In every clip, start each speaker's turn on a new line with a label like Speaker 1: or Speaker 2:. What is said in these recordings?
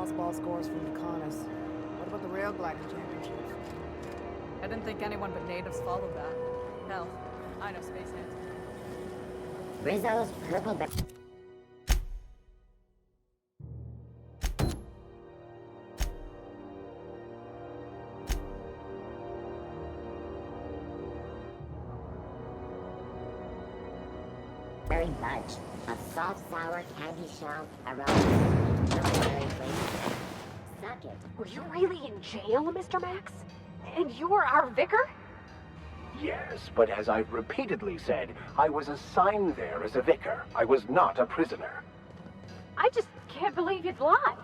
Speaker 1: mothball scores from Deconis. What about the Rail Gliding Championships?
Speaker 2: I didn't think anyone but natives followed that. Hell, I know space hands.
Speaker 3: Rizzo's purple bear. Berry Budge, a soft sour candy shell around berry flavor. Suck it.
Speaker 4: Were you really in jail, Mr. Max? And you're our vicar?
Speaker 5: Yes, but as I've repeatedly said, I was assigned there as a vicar. I was not a prisoner.
Speaker 4: I just can't believe you'd lie.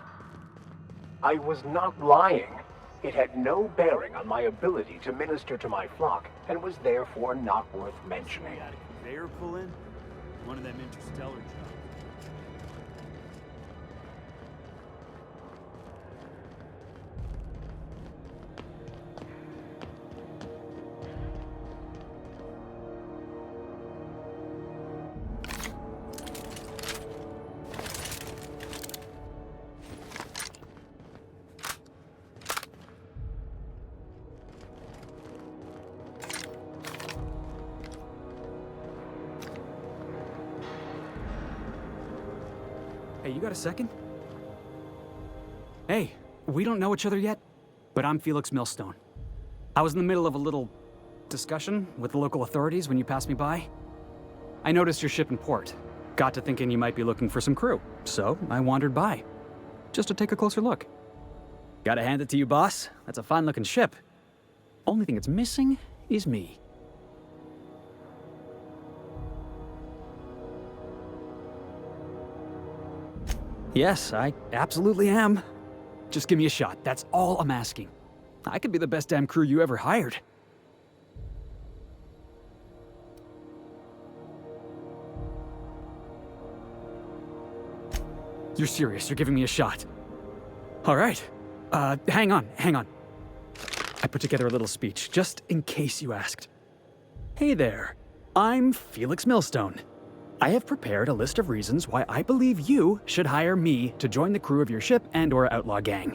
Speaker 5: I was not lying. It had no bearing on my ability to minister to my flock, and was therefore not worth mentioning.
Speaker 6: We had a conveyor pull in? One of them interstellar jobs.
Speaker 7: Hey, you got a second? Hey, we don't know each other yet, but I'm Felix Millstone. I was in the middle of a little discussion with the local authorities when you passed me by. I noticed your ship in port. Got to thinking you might be looking for some crew, so I wandered by, just to take a closer look. Gotta hand it to you, boss. That's a fine-looking ship. Only thing it's missing is me. Yes, I absolutely am. Just give me a shot. That's all I'm asking. I could be the best damn crew you ever hired. You're serious. You're giving me a shot. All right. Hang on. I put together a little speech, just in case you asked. Hey there. I'm Felix Millstone. I have prepared a list of reasons why I believe you should hire me to join the crew of your ship and/or outlaw gang.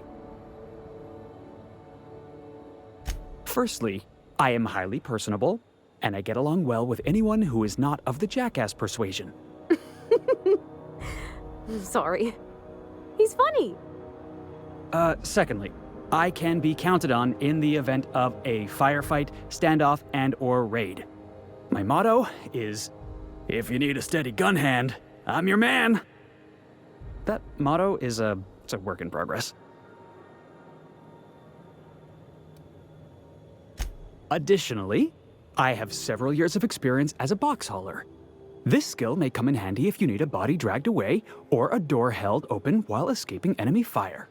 Speaker 7: Firstly, I am highly personable, and I get along well with anyone who is not of the jackass persuasion.
Speaker 4: Sorry. He's funny.
Speaker 7: Secondly, I can be counted on in the event of a firefight, standoff, and/or raid. My motto is, if you need a steady gun hand, I'm your man. That motto is it's a work in progress. Additionally, I have several years of experience as a box hauler. This skill may come in handy if you need a body dragged away or a door held open while escaping enemy fire.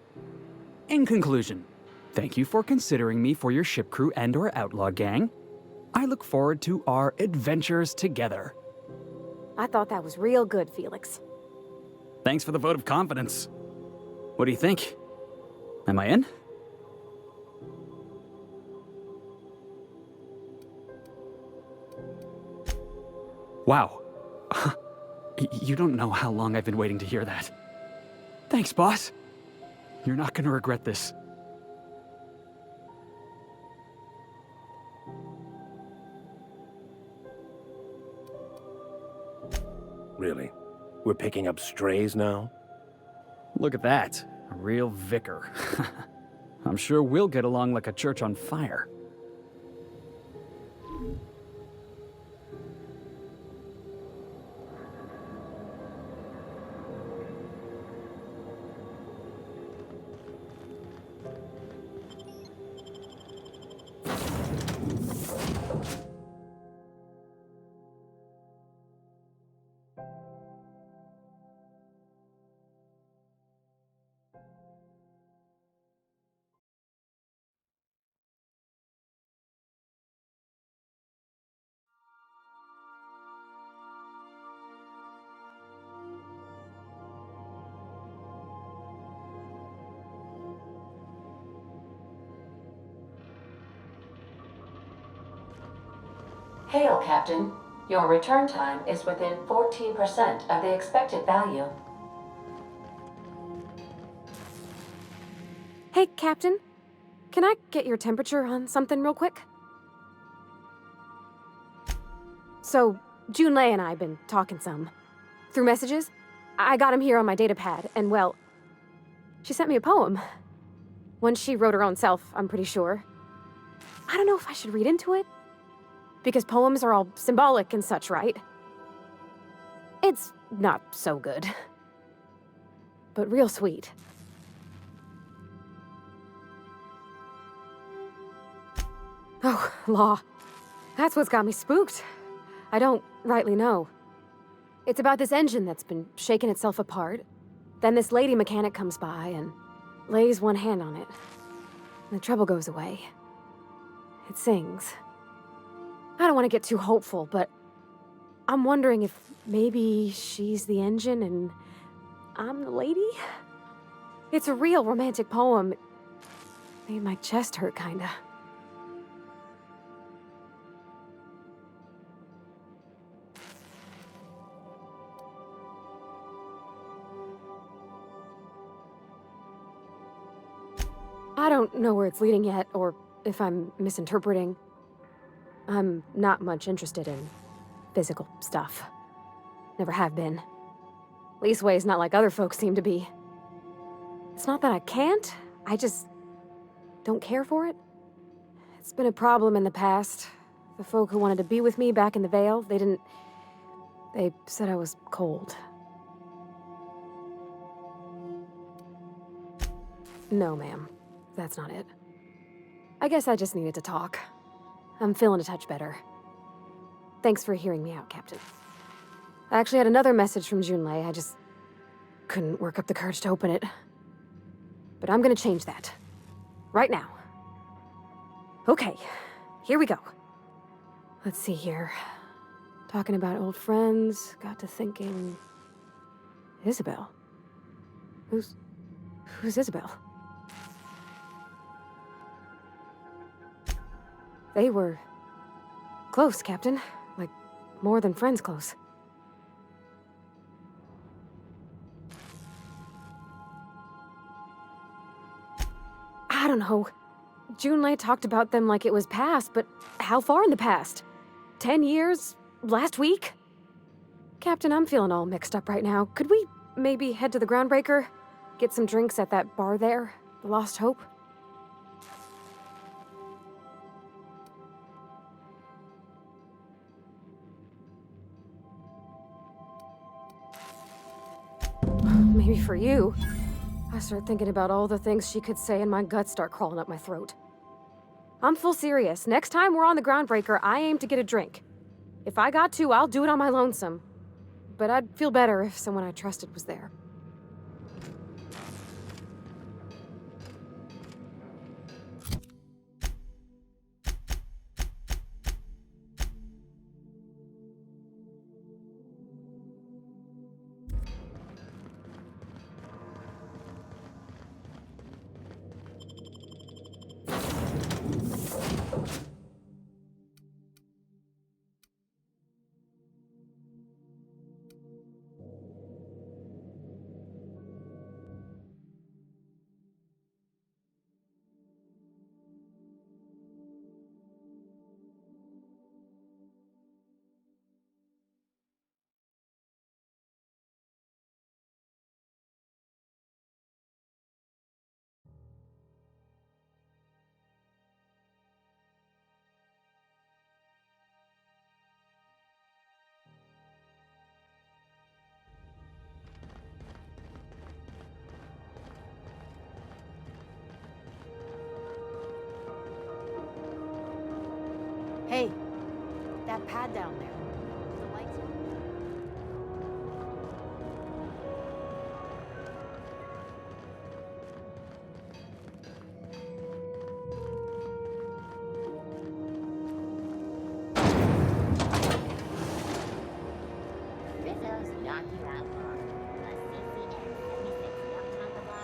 Speaker 7: In conclusion, thank you for considering me for your ship crew and/or outlaw gang. I look forward to our adventures together.
Speaker 4: I thought that was real good, Felix.
Speaker 7: Thanks for the vote of confidence. What do you think? Am I in? Wow. You don't know how long I've been waiting to hear that. Thanks, boss. You're not gonna regret this.
Speaker 5: Really? We're picking up strays now?
Speaker 7: Look at that. A real vicar. I'm sure we'll get along like a church on fire.
Speaker 8: Hail, Captain. Your return time is within 14% of the expected value.
Speaker 4: Hey, Captain. Can I get your temperature on something real quick? So, Junlei and I have been talking some. Through messages. I got him here on my datapad, and well, she sent me a poem. One she wrote her own self, I'm pretty sure. I don't know if I should read into it. Because poems are all symbolic and such, right? It's not so good. But real sweet. Oh, law. That's what's got me spooked. I don't rightly know. It's about this engine that's been shaking itself apart. Then this lady mechanic comes by and lays one hand on it. And the trouble goes away. It sings. I don't want to get too hopeful, but I'm wondering if maybe she's the engine and I'm the lady? It's a real romantic poem. Made my chest hurt, kinda. I don't know where it's leading yet, or if I'm misinterpreting. I'm not much interested in physical stuff. Never have been. Leastways not like other folks seem to be. It's not that I can't, I just don't care for it. It's been a problem in the past. The folk who wanted to be with me back in the Vale, they said I was cold. No, ma'am. That's not it. I guess I just needed to talk. I'm feeling a touch better. Thanks for hearing me out, Captain. I actually had another message from Junlei. I just couldn't work up the courage to open it. But I'm gonna change that. Right now. Okay, here we go. Let's see here. Talking about old friends, got to thinking... Isabel? Who's Isabel? They were close, Captain. Like, more than friends close. I don't know. Junlei talked about them like it was past, but how far in the past? 10 years? Last week? Captain, I'm feeling all mixed up right now. Could we maybe head to the Groundbreaker? Get some drinks at that bar there? The Lost Hope? Maybe for you. I start thinking about all the things she could say and my guts start crawling up my throat. I'm full serious. Next time we're on the Groundbreaker, I aim to get a drink. If I got to, I'll do it on my lonesome. But I'd feel better if someone I trusted was there.
Speaker 1: Hey, that pad down there. The lights.
Speaker 3: Rizzo's knocking out law. A CCN 76 knocked on the bar.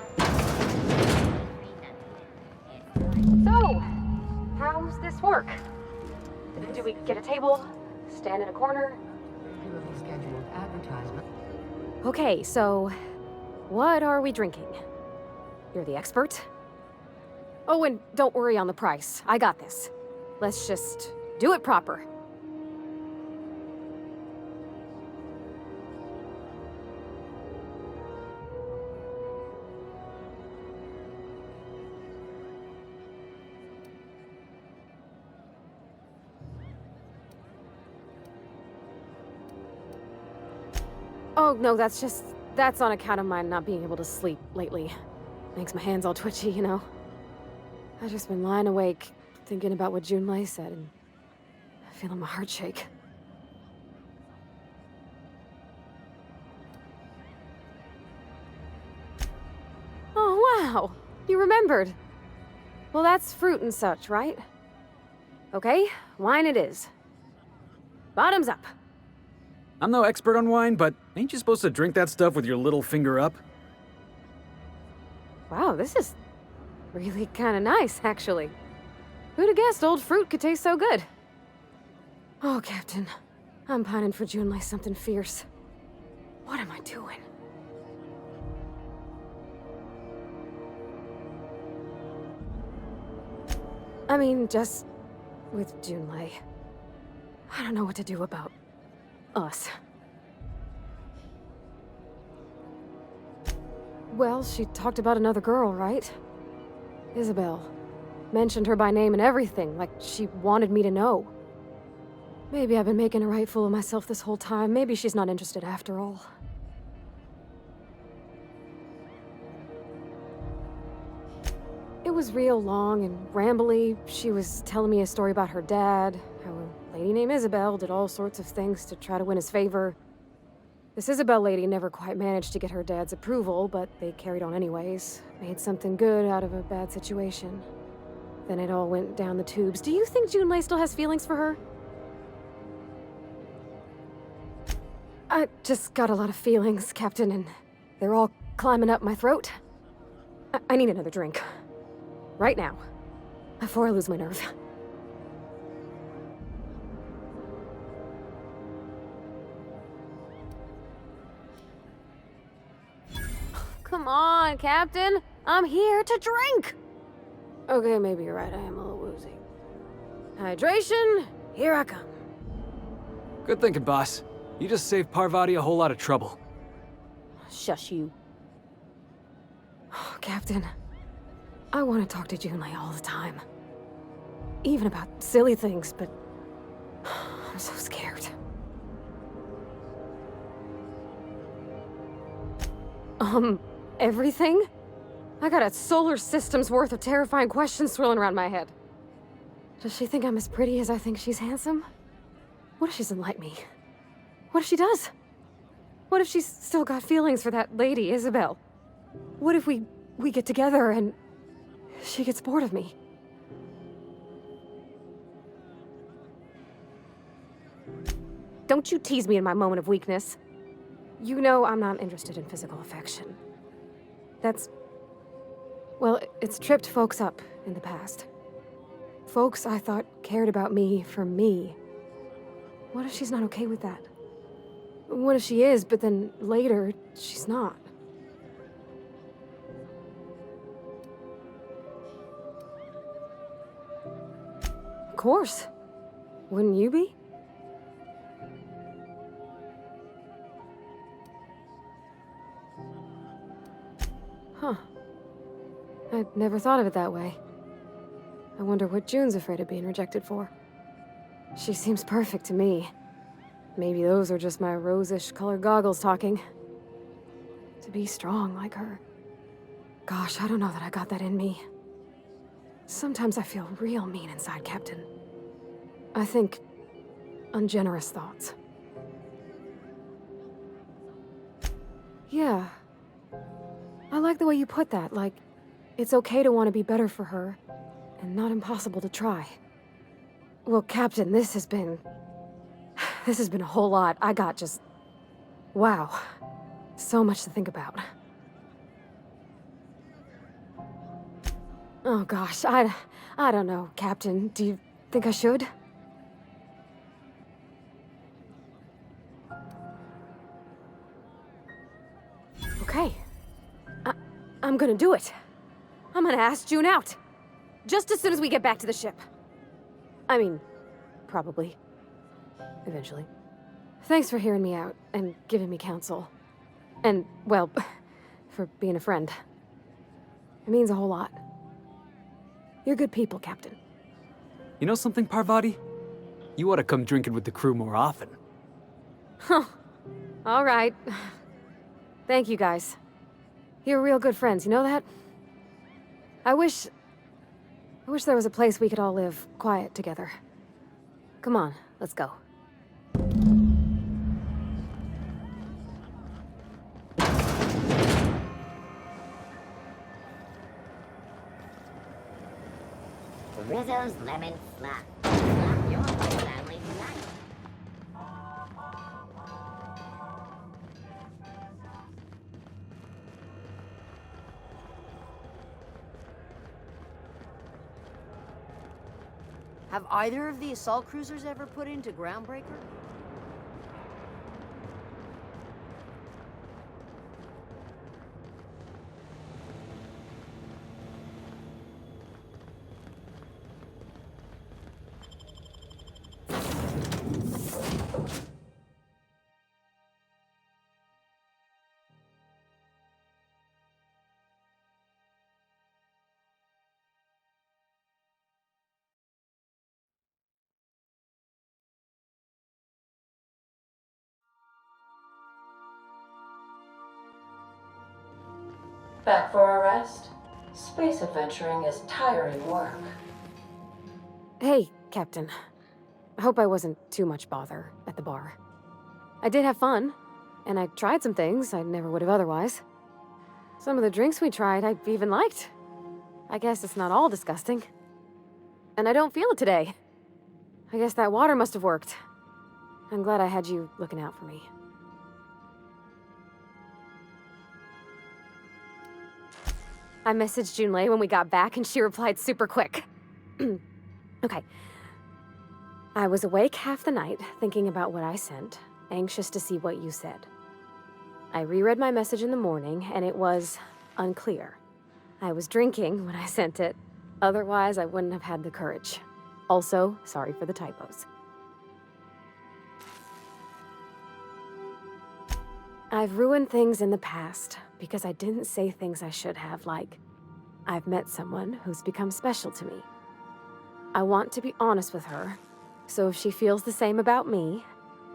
Speaker 4: So, how's this work? Do we get a table? Stand in a corner?
Speaker 1: Regularly scheduled advertisement.
Speaker 4: Okay, so what are we drinking? You're the expert. Oh, and don't worry on the price. I got this. Let's just do it proper. Oh, no, that's on account of my not being able to sleep lately. Makes my hands all twitchy, you know? I've just been lying awake, thinking about what Junlei said, and feeling my heart shake. Oh, wow! You remembered! Well, that's fruit and such, right? Okay, wine it is. Bottoms up!
Speaker 7: I'm no expert on wine, but ain't you supposed to drink that stuff with your little finger up?
Speaker 4: Wow, this is really kind of nice, actually. Who'd have guessed old fruit could taste so good? Oh, Captain. I'm pining for Junlei something fierce. What am I doing? I mean, just with Junlei. I don't know what to do about us. Well, she talked about another girl, right? Isabel. Mentioned her by name and everything, like she wanted me to know. Maybe I've been making a right fool of myself this whole time. Maybe she's not interested after all. It was real long and rambly. She was telling me a story about her dad, how a lady named Isabel did all sorts of things to try to win his favor. This Isabel lady never quite managed to get her dad's approval, but they carried on anyways. Made something good out of a bad situation. Then it all went down the tubes. Do you think Junlei still has feelings for her? I just got a lot of feelings, Captain, and they're all climbing up my throat. I need another drink. Right now. Before I lose my nerve. Come on, Captain. I'm here to drink. Okay, maybe you're right. I am a little woozy. Hydration, here I come.
Speaker 7: Good thinking, boss. You just saved Parvati a whole lot of trouble.
Speaker 4: Shush you. Captain, I want to talk to Junlei all the time. Even about silly things, but I'm so scared. Everything? I got a solar system's worth of terrifying questions swirling around my head. Does she think I'm as pretty as I think she's handsome? What if she doesn't like me? What if she does? What if she's still got feelings for that lady, Isabel? What if we get together and she gets bored of me? Don't you tease me in my moment of weakness. You know I'm not interested in physical affection. Well, it's tripped folks up in the past. Folks I thought cared about me for me. What if she's not okay with that? What if she is, but then later, she's not? Of course. Wouldn't you be? Huh. I'd never thought of it that way. I wonder what June's afraid of being rejected for. She seems perfect to me. Maybe those are just my rosish colored goggles talking. To be strong like her. Gosh, I don't know that I got that in me. Sometimes I feel real mean inside, Captain. I think ungenerous thoughts. Yeah. I like the way you put that, like, it's okay to want to be better for her, and not impossible to try. Well, Captain, this has been a whole lot. I got just... wow. So much to think about. Oh gosh, I don't know, Captain. Do you think I should? Okay. I'm gonna do it. I'm gonna ask June out. Just as soon as we get back to the ship. I mean, probably. Eventually. Thanks for hearing me out and giving me counsel. And, well, for being a friend. It means a whole lot. You're good people, Captain.
Speaker 7: You know something, Parvati? You ought to come drinking with the crew more often.
Speaker 4: Huh. All right. Thank you, guys. You're real good friends, you know that? I wish there was a place we could all live quiet together. Come on, let's go.
Speaker 3: Rizzo's Lemon Slap. Slap your whole family tonight.
Speaker 9: Have either of the assault cruisers ever put into Groundbreaker?
Speaker 8: Back for a rest? Space adventuring is tiring work.
Speaker 4: Hey, Captain. I hope I wasn't too much bother at the bar. I did have fun, and I tried some things I never would have otherwise. Some of the drinks we tried I even liked. I guess it's not all disgusting. And I don't feel it today. I guess that water must have worked. I'm glad I had you looking out for me. I messaged Junlei when we got back, and she replied super quick. Okay. I was awake half the night, thinking about what I sent, anxious to see what you said. I reread my message in the morning, and it was unclear. I was drinking when I sent it. Otherwise, I wouldn't have had the courage. Also, sorry for the typos. I've ruined things in the past because I didn't say things I should have, like, I've met someone who's become special to me. I want to be honest with her, so if she feels the same about me,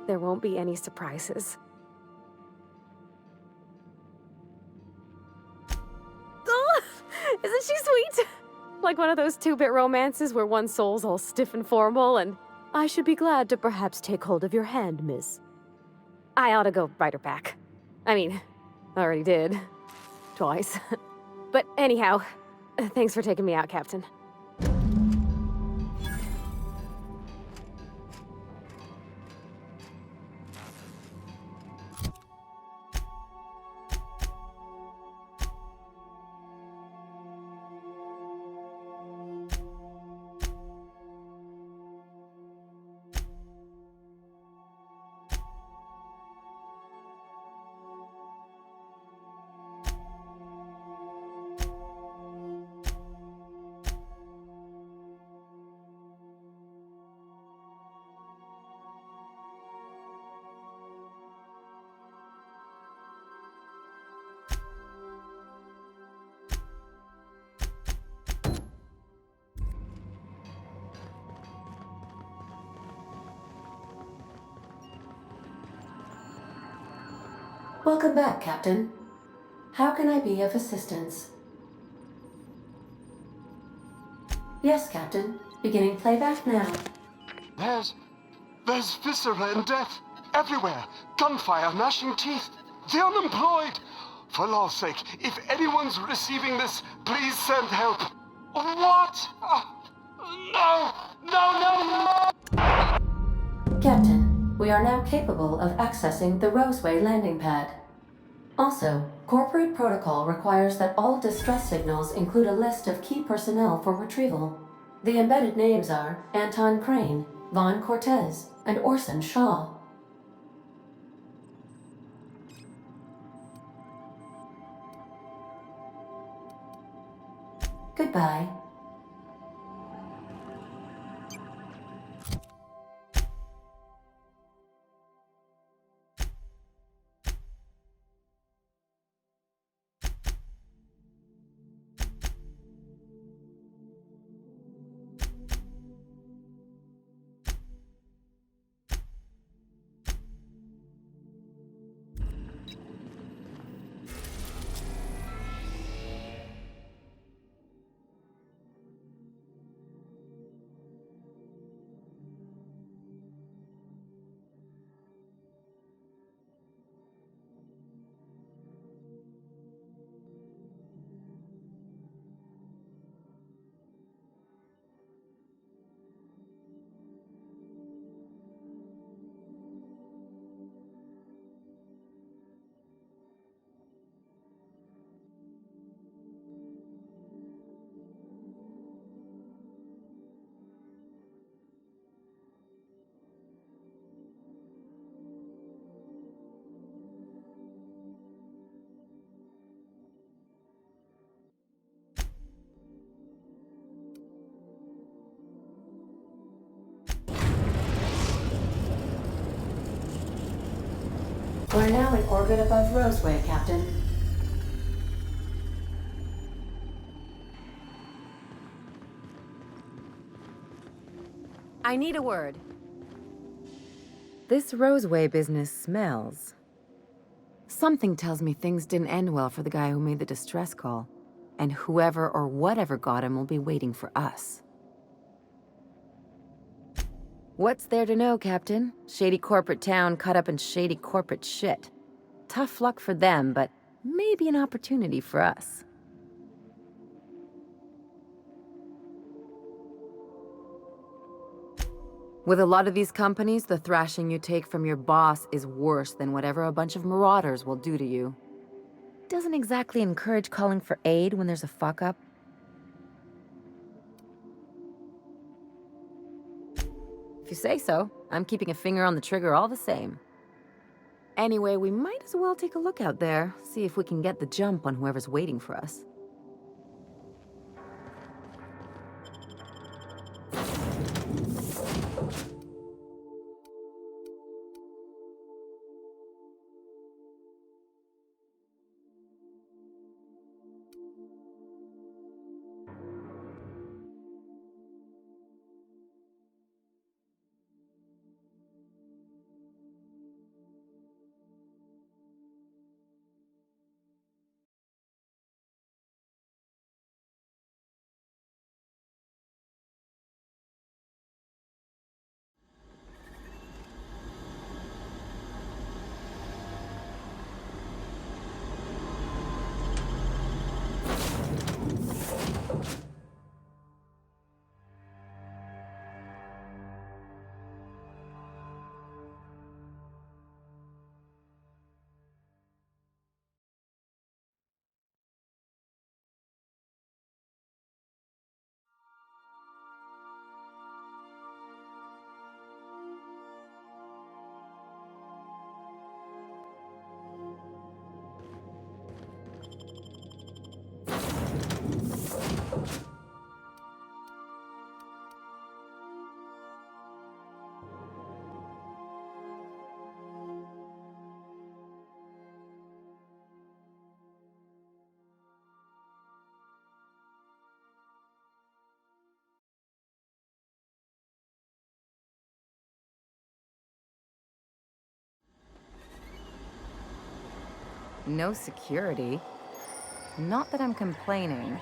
Speaker 4: there won't be any surprises. Oh, isn't she sweet? Like one of those two-bit romances where one soul's all stiff and formal and, I should be glad to perhaps take hold of your hand, miss. I ought to go write her back. I mean, I already did. Twice. But anyhow, thanks for taking me out, Captain.
Speaker 8: Welcome back, Captain. How can I be of assistance? Yes, Captain. Beginning playback now.
Speaker 10: There's viscera and death everywhere. Gunfire, gnashing teeth. The unemployed. For law's sake, if anyone's receiving this, please send help. What? No! No, no, no!
Speaker 8: Captain, we are now capable of accessing the Roseway landing pad. Also, corporate protocol requires that all distress signals include a list of key personnel for retrieval. The embedded names are Anton Crane, Vaughn Cortez, and Orson Shaw. Goodbye. We're now in orbit above Roseway, Captain.
Speaker 1: I need a word. This Roseway business smells. Something tells me things didn't end well for the guy who made the distress call. And whoever or whatever got him will be waiting for us. What's there to know, Captain? Shady corporate town caught up in shady corporate shit. Tough luck for them, but maybe an opportunity for us. With a lot of these companies, the thrashing you take from your boss is worse than whatever a bunch of marauders will do to you. Doesn't exactly encourage calling for aid when there's a fuck-up. If you say so, I'm keeping a finger on the trigger all the same. Anyway, we might as well take a look out there, see if we can get the jump on whoever's waiting for us. No security. Not that I'm complaining.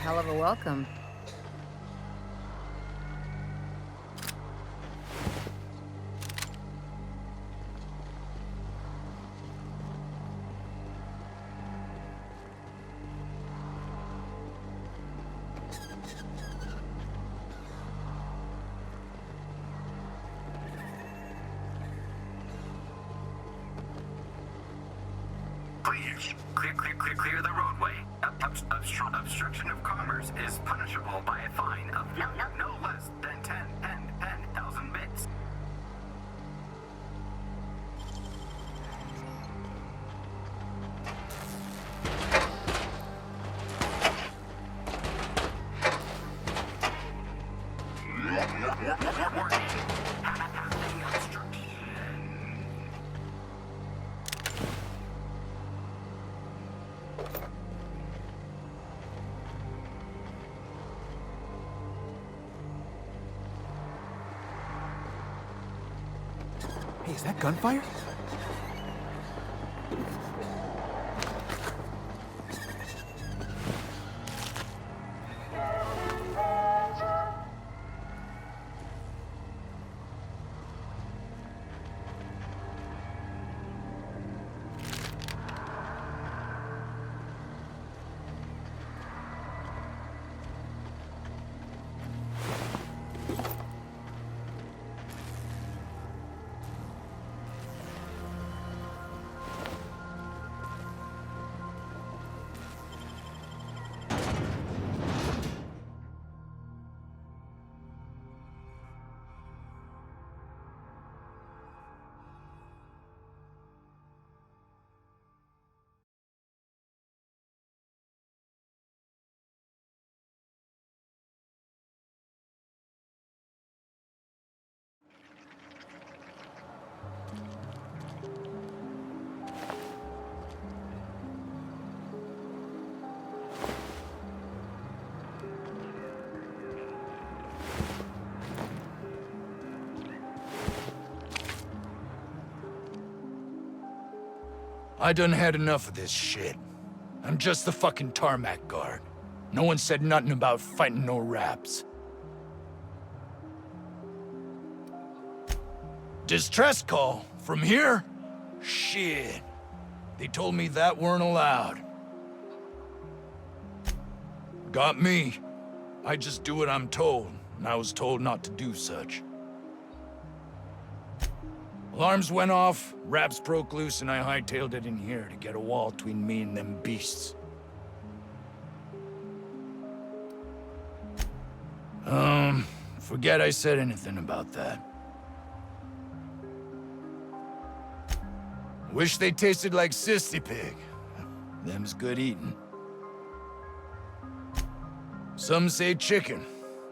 Speaker 1: hell of a welcome.
Speaker 11: Please, clear the roadway. Obstruction of commerce is punishable by a fine of no less than 10,000 bits. Warning. Passing obstruction.
Speaker 12: Hey, is that gunfire?
Speaker 13: I done had enough of this shit. I'm just the fucking tarmac guard. No one said nothing about fighting no raps. Distress call? From here? Shit. They told me that weren't allowed. Got me. I just do what I'm told, and I was told not to do such. Alarms went off, raps broke loose, and I hightailed it in here to get a wall between me and them beasts. Forget I said anything about that. Wish they tasted like Sissy Pig. Them's good eating. Some say chicken.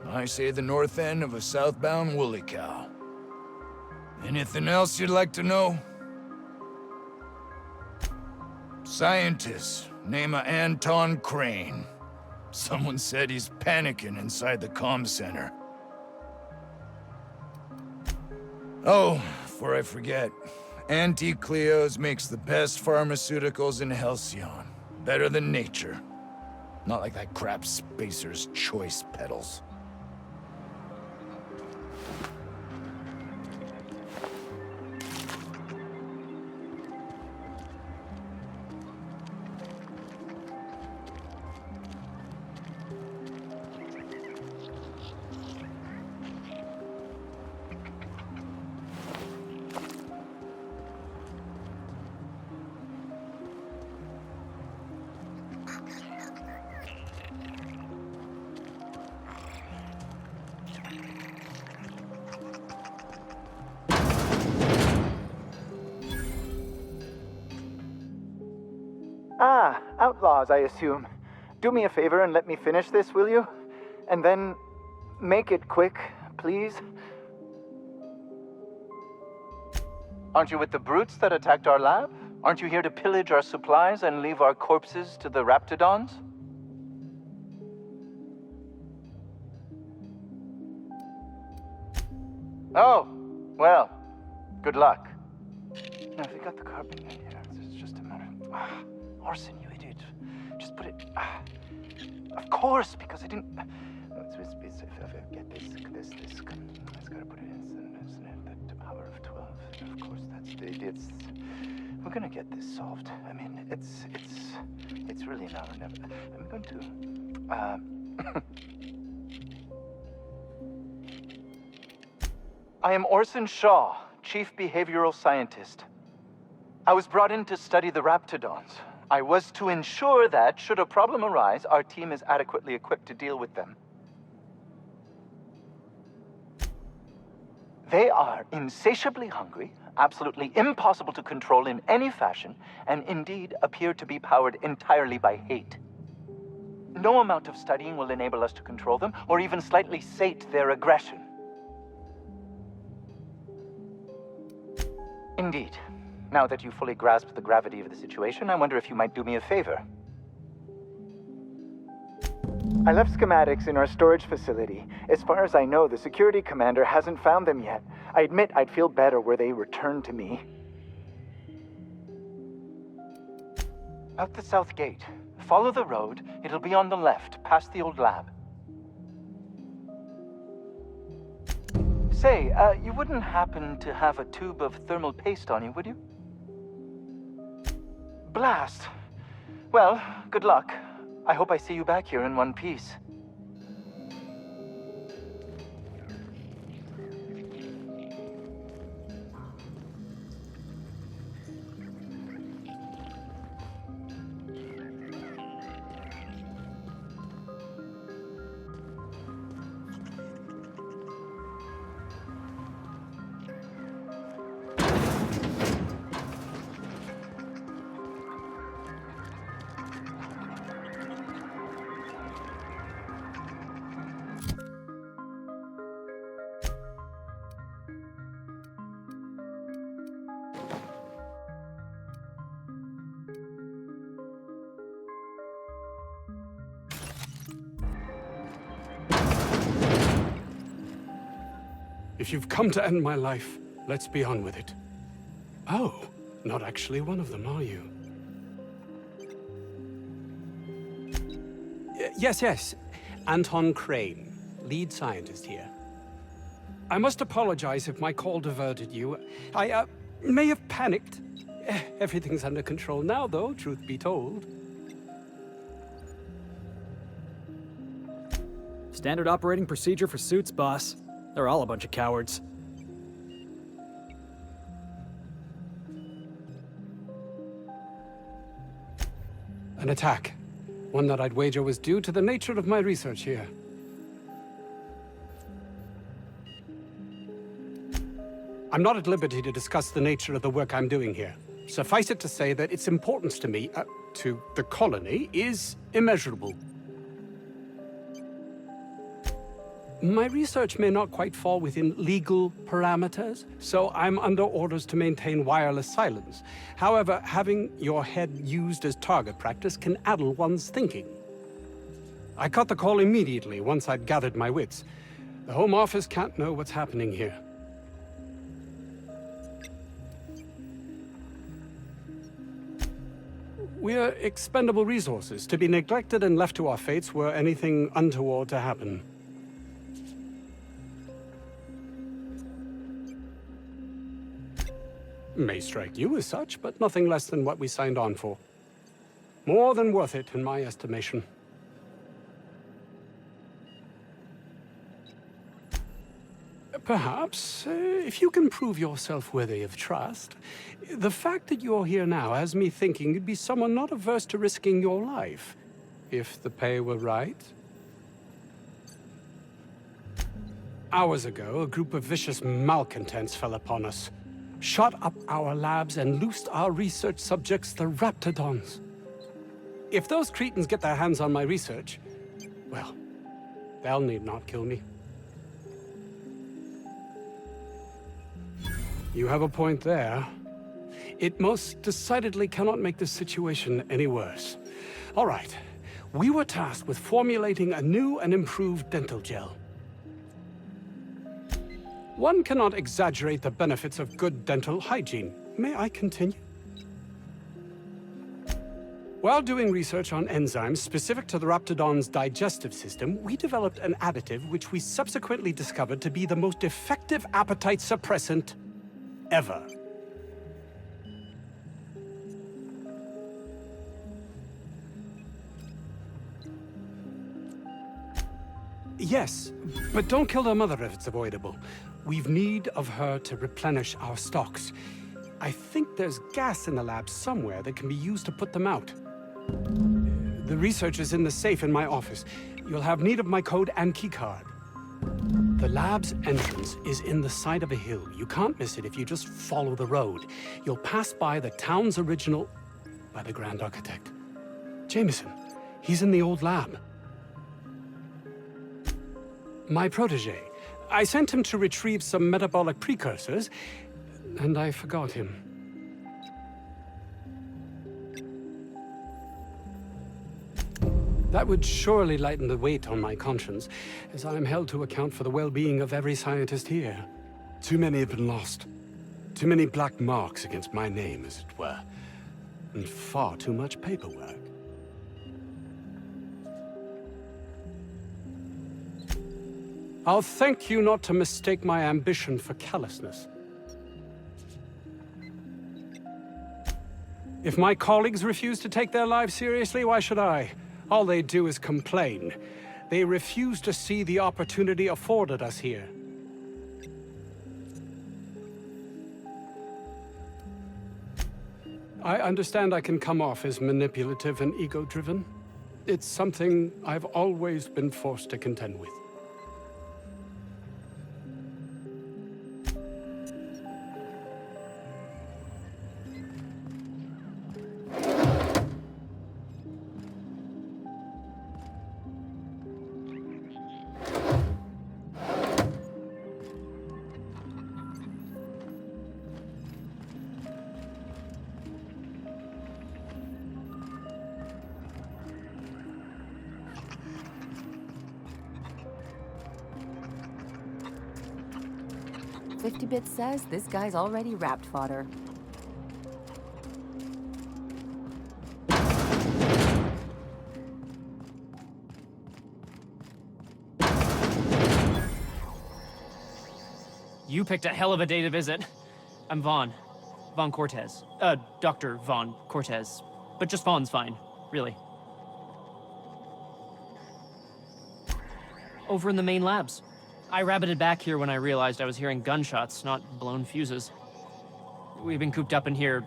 Speaker 13: I say the north end of a southbound woolly cow. Anything else you'd like to know? Scientist, name of Anton Crane. Someone said he's panicking inside the comm center. Oh, before I forget, Auntie Cleo's makes the best pharmaceuticals in Halcyon. Better than nature. Not like that crap Spacer's Choice peddles.
Speaker 14: Ah, outlaws, I assume. Do me a favor and let me finish this, will you? And then make it quick, please. Aren't you with the brutes that attacked our lab? Aren't you here to pillage our supplies and leave our corpses to the Raptidons? Oh, well, good luck. Now, if you got the carbon in here, it's just a matter of... Arson, you idiot. Just put it... Of course, because I didn't... Get this. I just gotta put it in, the power of 12. Of course, it's... We're gonna get this solved. I mean, it's really now or never. I'm going to... I am Orson Shaw, Chief Behavioral Scientist. I was brought in to study the Raptidons. I was to ensure that, should a problem arise, our team is adequately equipped to deal with them. They are insatiably hungry, absolutely impossible to control in any fashion, and indeed appear to be powered entirely by hate. No amount of studying will enable us to control them, or even slightly sate their aggression. Indeed. Now that you fully grasp the gravity of the situation, I wonder if you might do me a favor. I left schematics in our storage facility. As far as I know, the security commander hasn't found them yet. I admit I'd feel better were they returned to me. Out the south gate. Follow the road. It'll be on the left, past the old lab. Say, you wouldn't happen to have a tube of thermal paste on you, would you? Blast. Well, good luck. I hope I see you back here in one piece.
Speaker 15: If you've come to end my life, let's be on with it. Oh, not actually one of them, are you? Yes. Anton Crane, lead scientist here. I must apologize if my call diverted you. I may have panicked. Everything's under control now, though, truth be told.
Speaker 7: Standard operating procedure for suits, boss. They're all a bunch of cowards.
Speaker 15: An attack. One that I'd wager was due to the nature of my research here. I'm not at liberty to discuss the nature of the work I'm doing here. Suffice it to say that its importance to me, to the colony, is immeasurable. My research may not quite fall within legal parameters, so I'm under orders to maintain wireless silence. However, having your head used as target practice can addle one's thinking. I cut the call immediately once I'd gathered my wits. The Home Office can't know what's happening here. We're expendable resources, to be neglected and left to our fates were anything untoward to happen. May strike you as such, but nothing less than what we signed on for. More than worth it, in my estimation. Perhaps, if you can prove yourself worthy of trust, the fact that you're here now has me thinking you'd be someone not averse to risking your life, if the pay were right. Hours ago, a group of vicious malcontents fell upon us. Shot up our labs and loosed our research subjects, the Raptidons. If those cretins get their hands on my research, well, they'll need not kill me. You have a point there. It most decidedly cannot make this situation any worse. All right, we were tasked with formulating a new and improved dental gel. One cannot exaggerate the benefits of good dental hygiene. May I continue? While doing research on enzymes specific to the Raptidon's digestive system, we developed an additive which we subsequently discovered to be the most effective appetite suppressant ever. Yes, but don't kill their mother if it's avoidable. We've need of her to replenish our stocks. I think there's gas in the lab somewhere that can be used to put them out. The research is in the safe in my office. You'll have need of my code and keycard. The lab's entrance is in the side of a hill. You can't miss it if you just follow the road. You'll pass by the town's original... by the Grand Architect. Jameson. He's in the old lab. My protege. I sent him to retrieve some metabolic precursors, and I forgot him. That would surely lighten the weight on my conscience, as I am held to account for the well-being of every scientist here. Too many have been lost. Too many black marks against my name, as it were. And far too much paperwork. I'll thank you not to mistake my ambition for callousness. If my colleagues refuse to take their lives seriously, why should I? All they do is complain. They refuse to see the opportunity afforded us here. I understand I can come off as manipulative and ego-driven. It's something I've always been forced to contend with.
Speaker 1: "50-bit says this guy's already wrapped fodder.
Speaker 16: You picked a hell of a day to visit. I'm Vaughn. Vaughn Cortez. Dr. Vaughn Cortez. But just Vaughn's fine, really. Over in the main labs. I rabbited back here when I realized I was hearing gunshots, not blown fuses. We've been cooped up in here,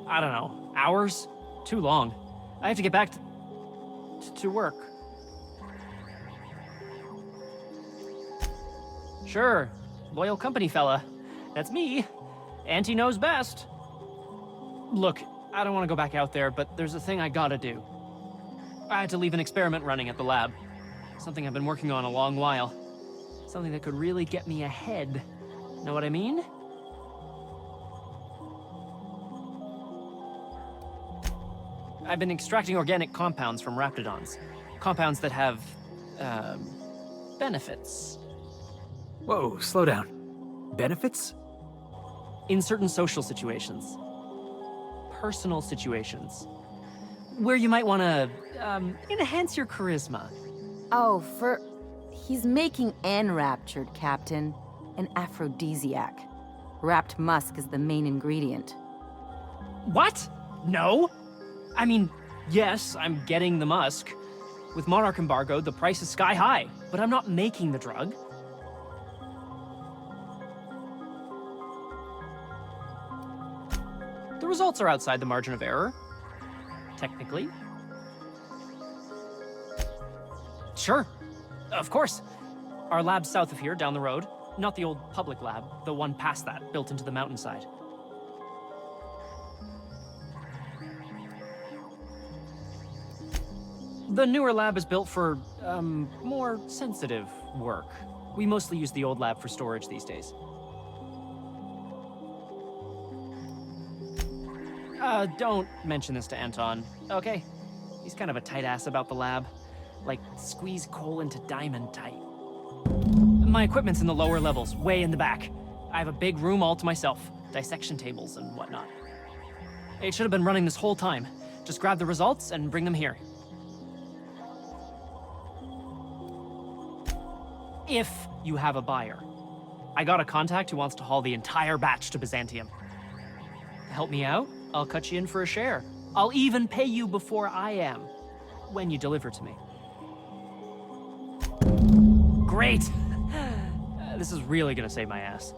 Speaker 16: I don't know, hours? Too long. I have to get back to work. Sure, loyal company fella. That's me. Auntie knows best. Look, I don't want to go back out there, but there's a thing I gotta do. I had to leave an experiment running at the lab. Something I've been working on a long while. Something that could really get me ahead. Know what I mean? I've been extracting organic compounds from Raptidons. Compounds that have, benefits.
Speaker 7: Whoa, slow down. Benefits?
Speaker 16: In certain social situations. Personal situations. Where you might want to, enhance your charisma.
Speaker 1: Oh, he's making enraptured, Captain. An aphrodisiac. Wrapped musk is the main ingredient.
Speaker 16: What? No? I mean, yes, I'm getting the musk. With Monarch embargo, the price is sky high, but I'm not making the drug. The results are outside the margin of error. Technically. Sure. Of course. Our lab's south of here, down the road. Not the old public lab, the one past that, built into the mountainside. The newer lab is built for, more sensitive work. We mostly use the old lab for storage these days. Don't mention this to Anton, okay? He's kind of a tight ass about the lab. Like, squeeze coal into diamond tight. My equipment's in the lower levels, way in the back. I have a big room all to myself, dissection tables and whatnot. It should have been running this whole time. Just grab the results and bring them here. If you have a buyer. I got a contact who wants to haul the entire batch to Byzantium. Help me out, I'll cut you in for a share. I'll even pay you before I am, when you deliver to me. Great! This is really gonna save my ass.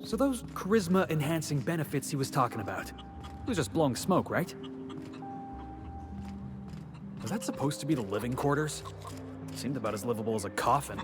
Speaker 7: So those charisma-enhancing benefits he was talking about, it was just blowing smoke, right? Was that supposed to be the living quarters? Seemed about as livable as a coffin.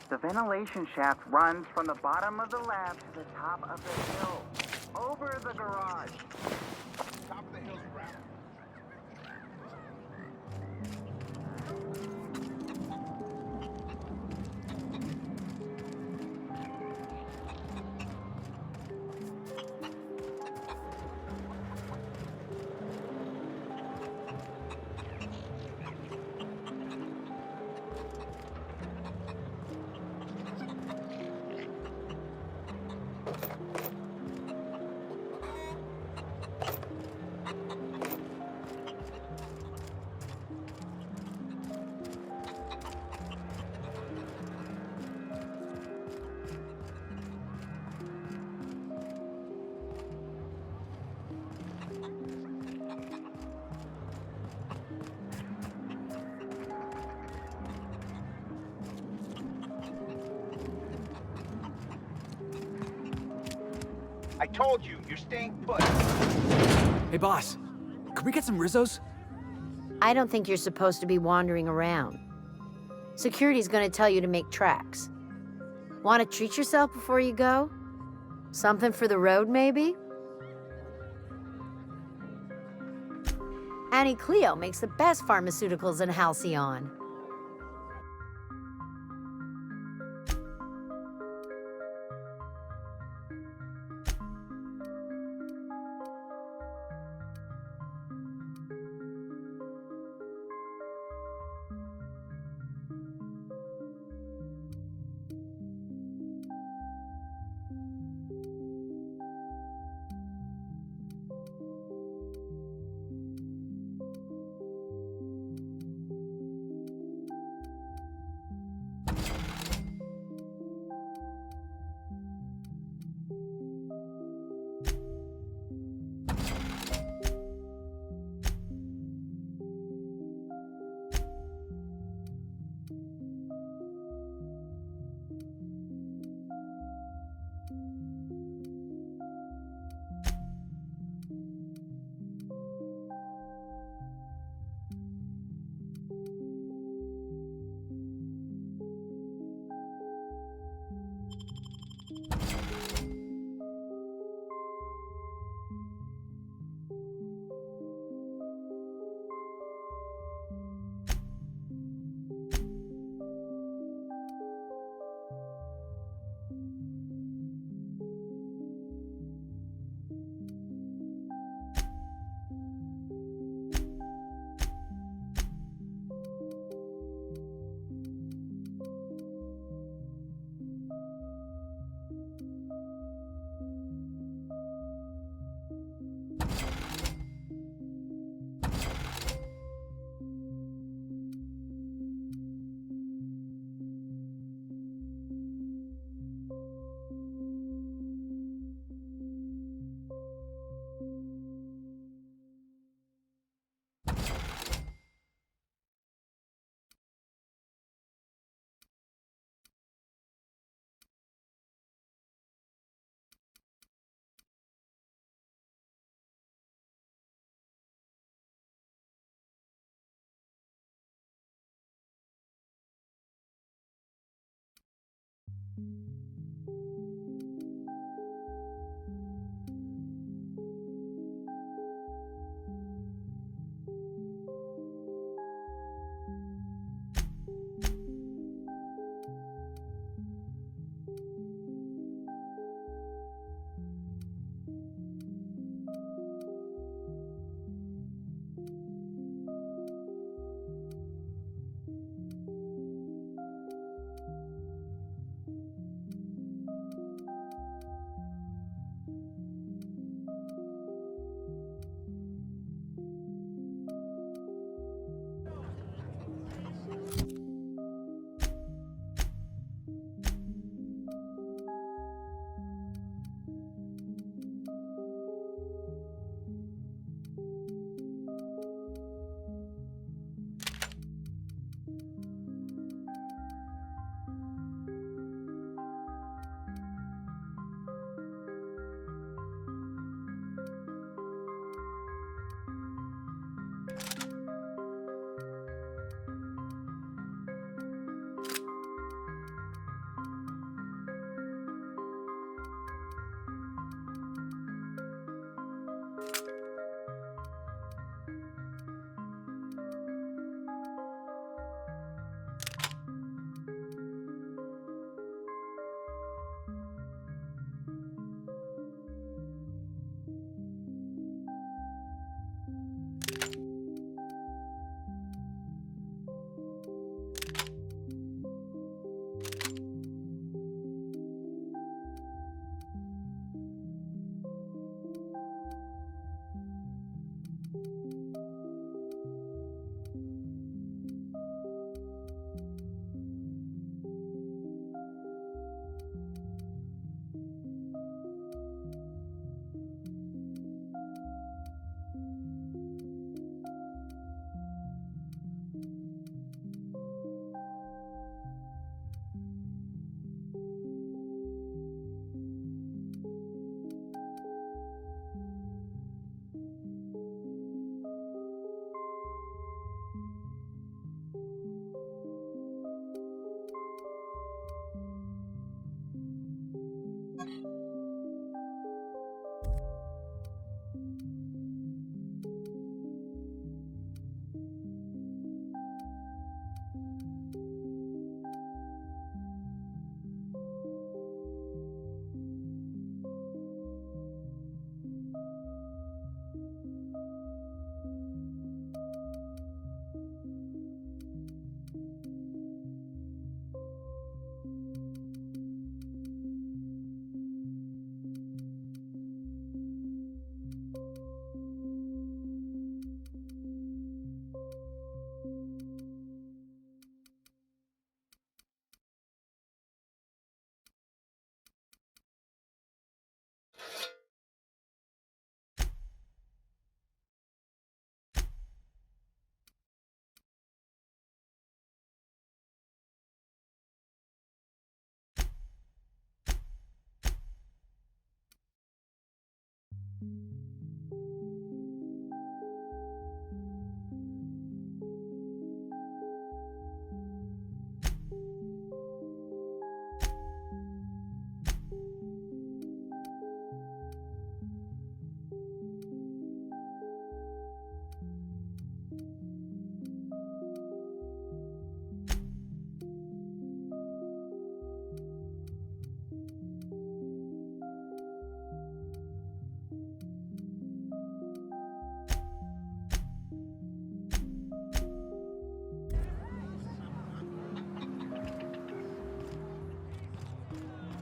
Speaker 17: The ventilation shaft runs from the bottom of the lab to the top of the hill, over the garage. Top of the hill's ground.
Speaker 18: I told you, you're staying put.
Speaker 7: Hey, boss. Could we get some Rizzos?
Speaker 9: I don't think you're supposed to be wandering around. Security's gonna tell you to make tracks. Want to treat yourself before you go? Something for the road, maybe? Annie Cleo makes the best pharmaceuticals in Halcyon.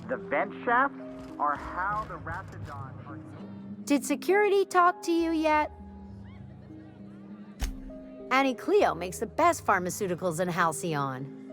Speaker 17: The vent shafts are how the Raptidons are...
Speaker 9: Did security talk to you yet? Annie Cleo makes the best pharmaceuticals in Halcyon.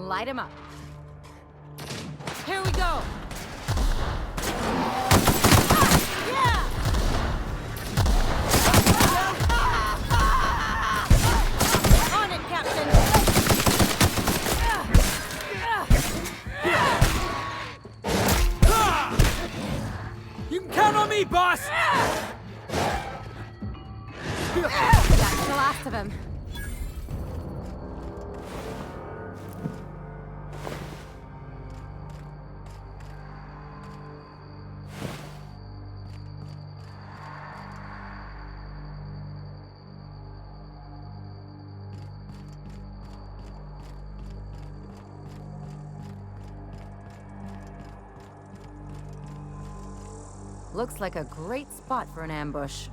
Speaker 1: Light him up. Here we go! On it, Captain!
Speaker 7: You can count on me, boss!
Speaker 1: That's the last of him. Looks like a great spot for an ambush.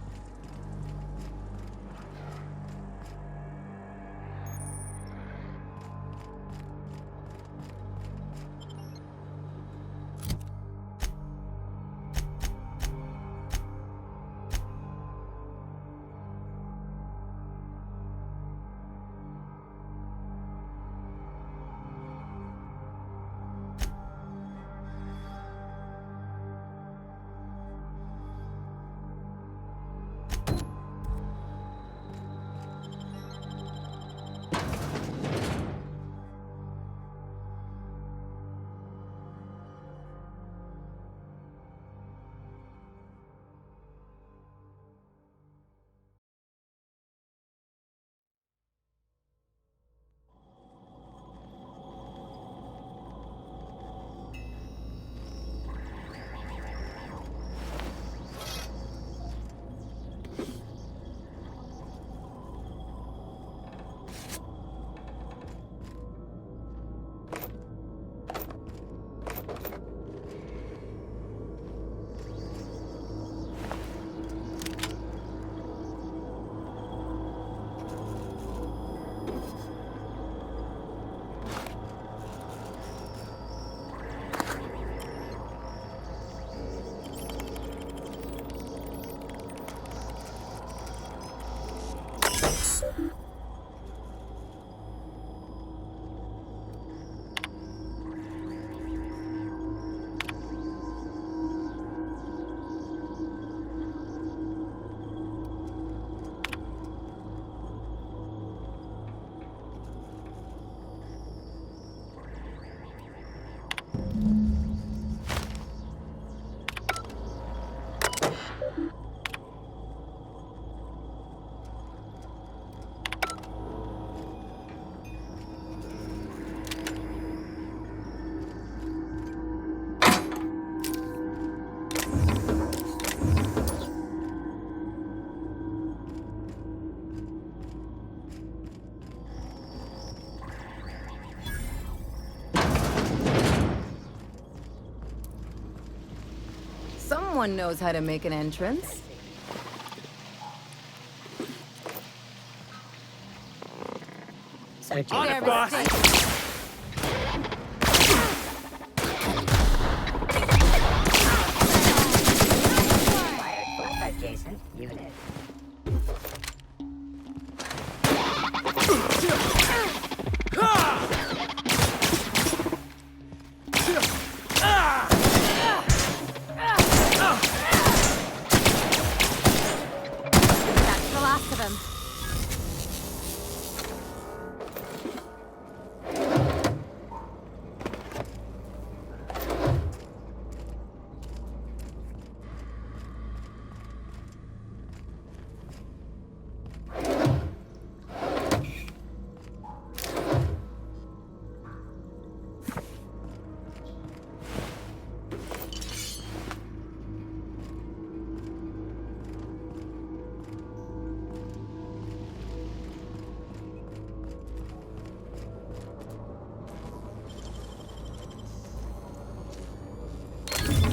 Speaker 1: Someone knows how to make an entrance.
Speaker 11: Search
Speaker 7: On
Speaker 11: your
Speaker 7: it, boss!
Speaker 11: Flashback, Jason. Unit.
Speaker 1: That's the last of him.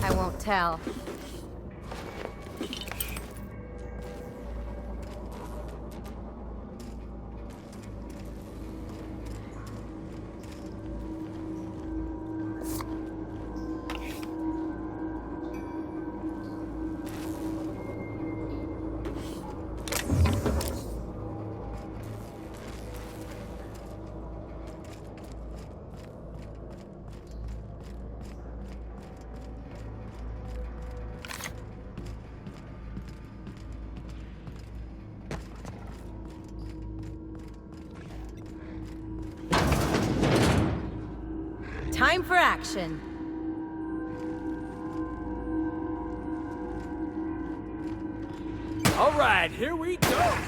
Speaker 1: I won't tell.
Speaker 9: Time for action.
Speaker 6: All right, here we go.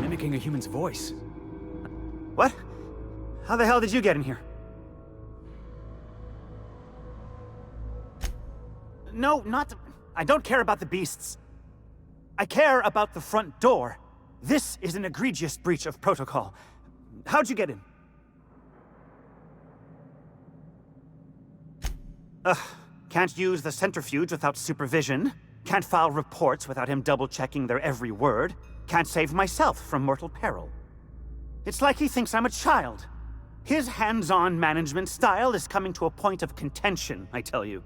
Speaker 7: Mimicking a human's voice.
Speaker 19: What? How the hell did you get in here? No, not... I don't care about the beasts. I care about the front door. This is an egregious breach of protocol. How'd you get in? Can't use the centrifuge without supervision. Can't file reports without him double-checking their every word. Can't save myself from mortal peril. It's like he thinks I'm a child. His hands-on management style is coming to a point of contention, I tell you.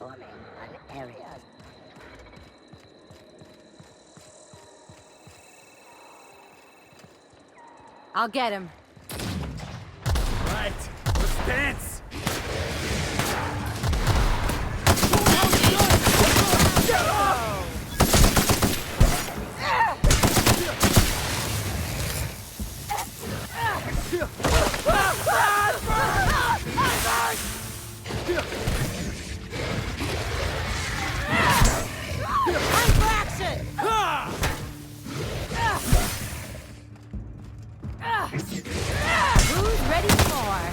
Speaker 3: forming an area.
Speaker 1: I'll get him.
Speaker 6: Right, let's dance! Get off!
Speaker 1: Who's ready for more?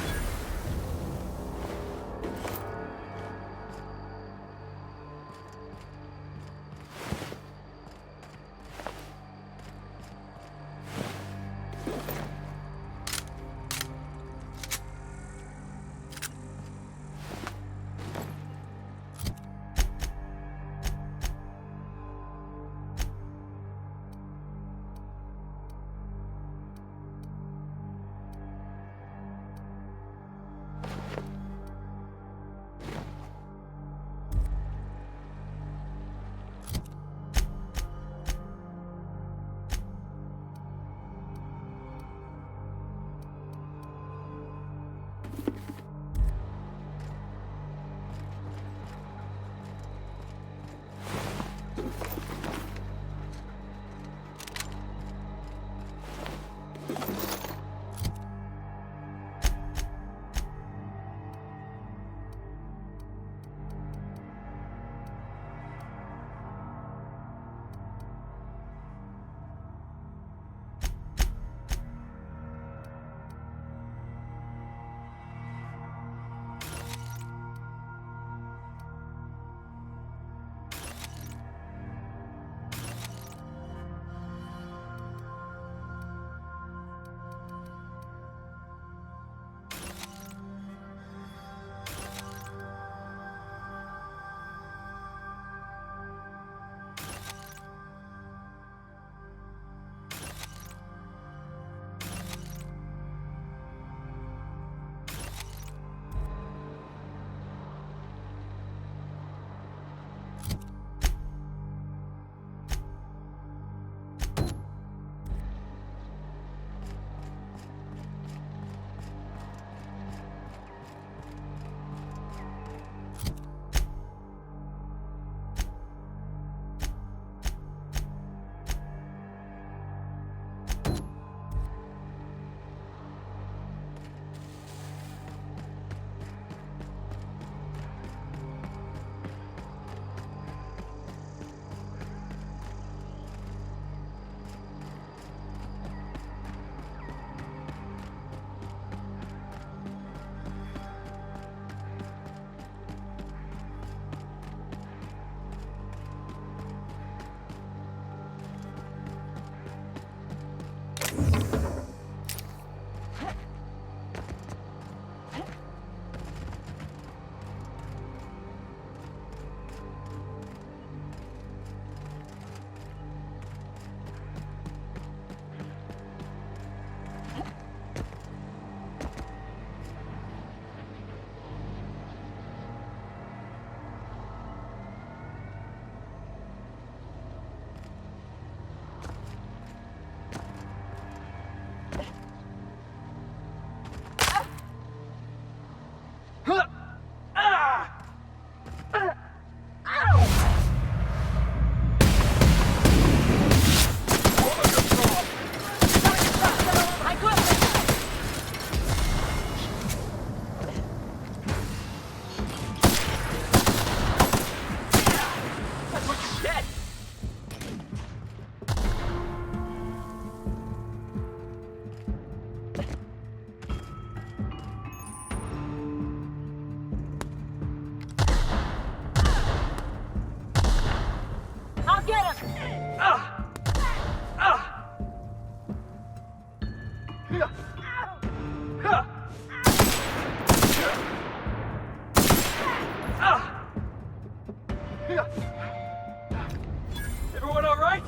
Speaker 6: Everyone all right?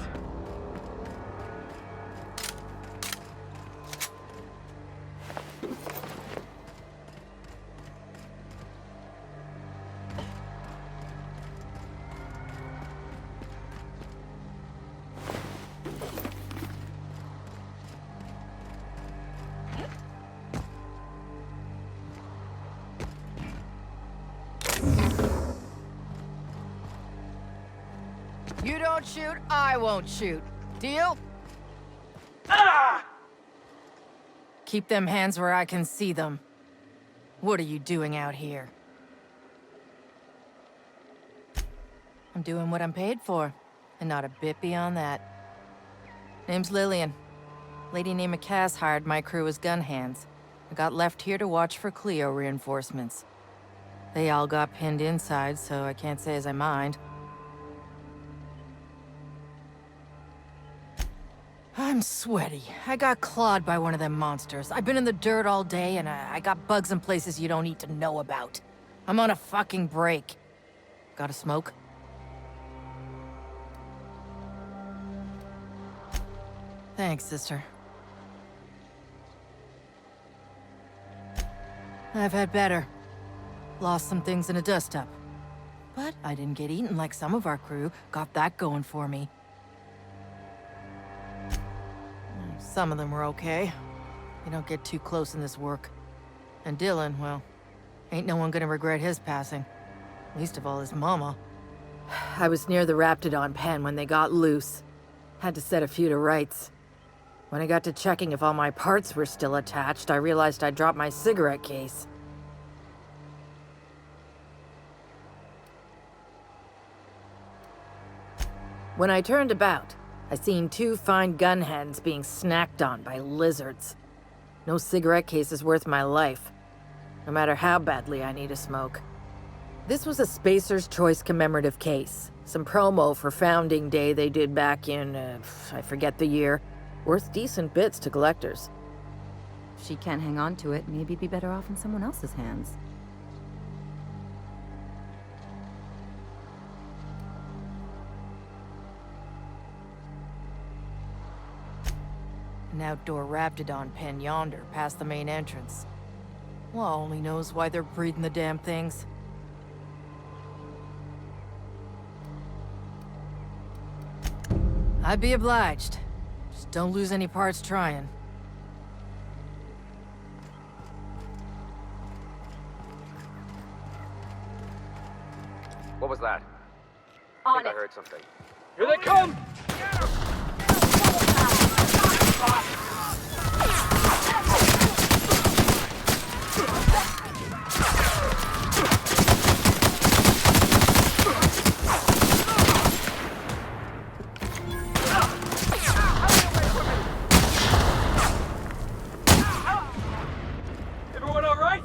Speaker 20: You don't shoot, I won't shoot. Deal? Keep them hands where I can see them. What are you doing out here? I'm doing what I'm paid for, and not a bit beyond that. Name's Lillian. Lady named McCass hired my crew as gun hands. I got left here to watch for Cleo reinforcements. They all got pinned inside, so I can't say as I mind. I'm sweaty. I got clawed by one of them monsters. I've been in the dirt all day, and I got bugs in places you don't need to know about. I'm on a fucking break. Got a smoke? Thanks, sister. I've had better. Lost some things in a dust-up. But I didn't get eaten like some of our crew. Got that going for me. Some of them were okay. You don't get too close in this work. And Dylan, well, ain't no one gonna regret his passing. Least of all his mama. I was near the Raptidon pen when they got loose. Had to set a few to rights. When I got to checking if all my parts were still attached, I realized I'd dropped my cigarette case. When I turned about, I seen 2 fine gun hands being snacked on by lizards. No cigarette case is worth my life, no matter how badly I need a smoke. This was a Spacer's Choice commemorative case. Some promo for Founding Day they did back in, I forget the year. Worth decent bits to collectors.
Speaker 1: If she can't hang on to it, maybe it'd be better off in someone else's hands.
Speaker 20: An outdoor Raptidon pen yonder, past the main entrance. Law only knows why they're breeding the damn things. I'd be obliged. Just don't lose any parts trying.
Speaker 21: What was that?
Speaker 20: On
Speaker 21: I think I heard something.
Speaker 20: Here they come!
Speaker 21: Everyone all right?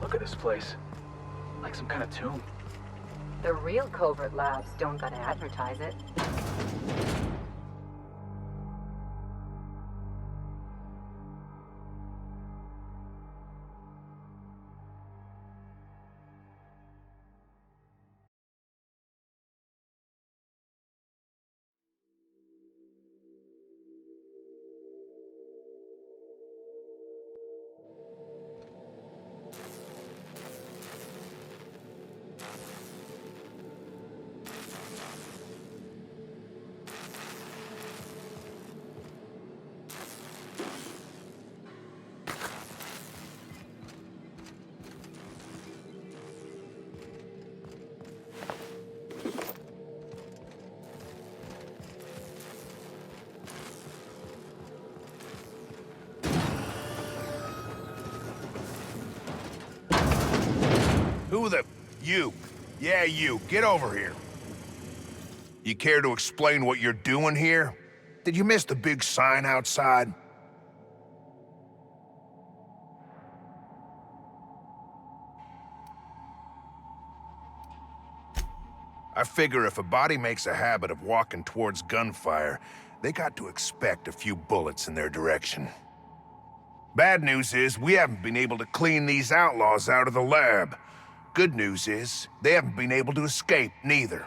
Speaker 5: Look at this place. Like some kind of tomb.
Speaker 1: The real covert labs don't gotta advertise it.
Speaker 22: Who the... You. Yeah, you. Get over here. You care to explain what you're doing here? Did you miss the big sign outside? I figure if a body makes a habit of walking towards gunfire, they got to expect a few bullets in their direction. Bad news is, we haven't been able to clean these outlaws out of the lab. Good news is, they haven't been able to escape, neither.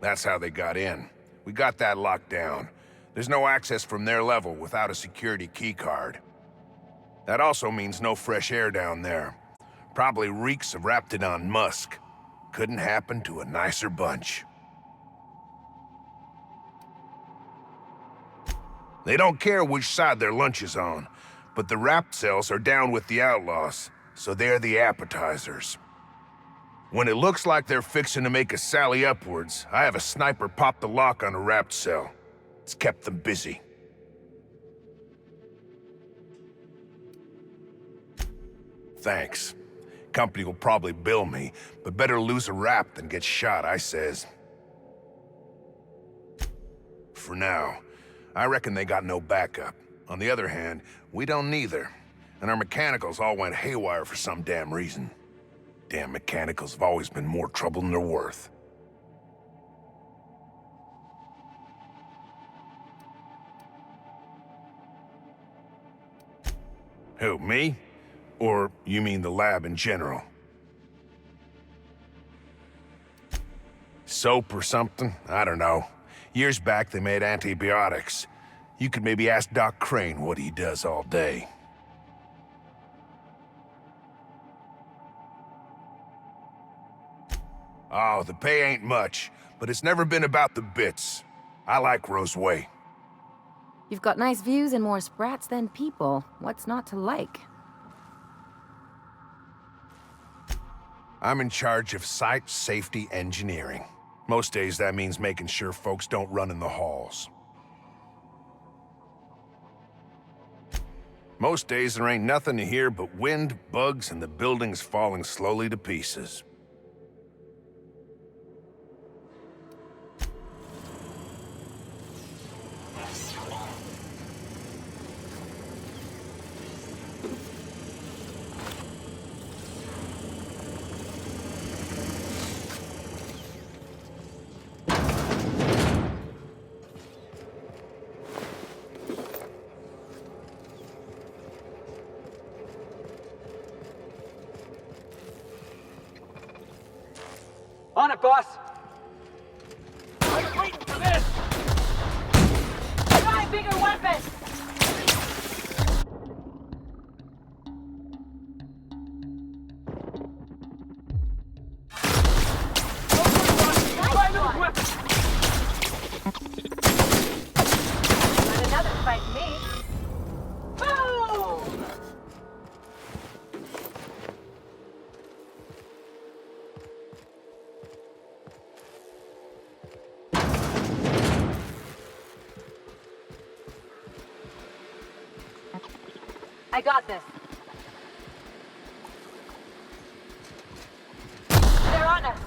Speaker 22: That's how they got in. We got that locked down. There's no access from their level without a security keycard. That also means no fresh air down there. Probably reeks of Raptidon musk. Couldn't happen to a nicer bunch. They don't care which side their lunch is on, but the Rapt cells are down with the outlaws, so they're the appetizers. When it looks like they're fixing to make a sally upwards, I have a sniper pop the lock on a Rapt cell. It's kept them busy. Thanks. Company will probably bill me, but better lose a Rapt than get shot, I says. For now, I reckon they got no backup. On the other hand, we don't neither. And our mechanicals all went haywire for some damn reason. Damn mechanicals have always been more trouble than they're worth. Who, me? Or you mean the lab in general? Soap or something? I don't know. Years back, they made antibiotics. You could maybe ask Doc Crane what he does all day. Oh, the pay ain't much, but it's never been about the bits. I like Roseway.
Speaker 1: You've got nice views and more sprats than people. What's not to like?
Speaker 22: I'm in charge of site safety engineering. Most days that means making sure folks don't run in the halls. Most days there ain't nothing to hear but wind, bugs, and the buildings falling slowly to pieces.
Speaker 7: On it, boss!
Speaker 2: I was waiting for this! Try a bigger weapon! Try another weapon! Not another fight me! Boom! I got this. They're on us.